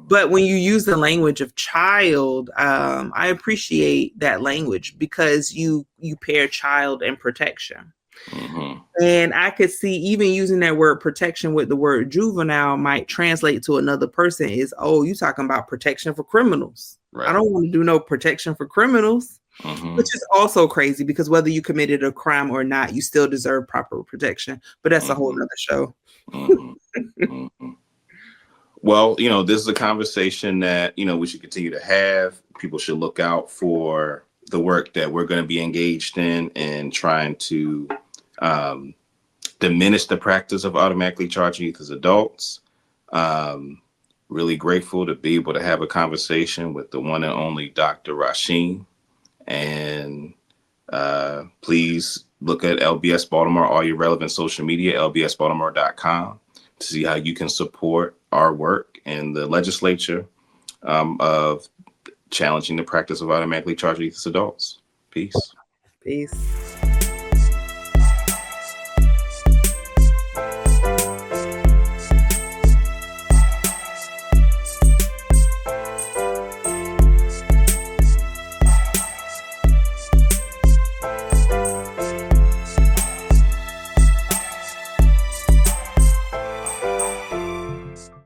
But when you use the language of child, I appreciate that language, because you pair child and protection. Mm-hmm. And I could see even using that word protection with the word juvenile might translate to another person is, oh, you talking about protection for criminals. Right. I don't want to do no protection for criminals. Mm-hmm. Which is also crazy, because whether you committed a crime or not, you still deserve proper protection. But that's a whole nother show. Mm-hmm. Mm-hmm. Well, this is a conversation that, we should continue to have. People should look out for the work that we're going to be engaged in and trying to diminish the practice of automatically charging youth as adults. Really grateful to be able to have a conversation with the one and only Dr. Rasheen. And please look at LBS Baltimore, all your relevant social media, lbsbaltimore.com, to see how you can support our work in the legislature of challenging the practice of automatically charging youth as adults. Peace. Peace.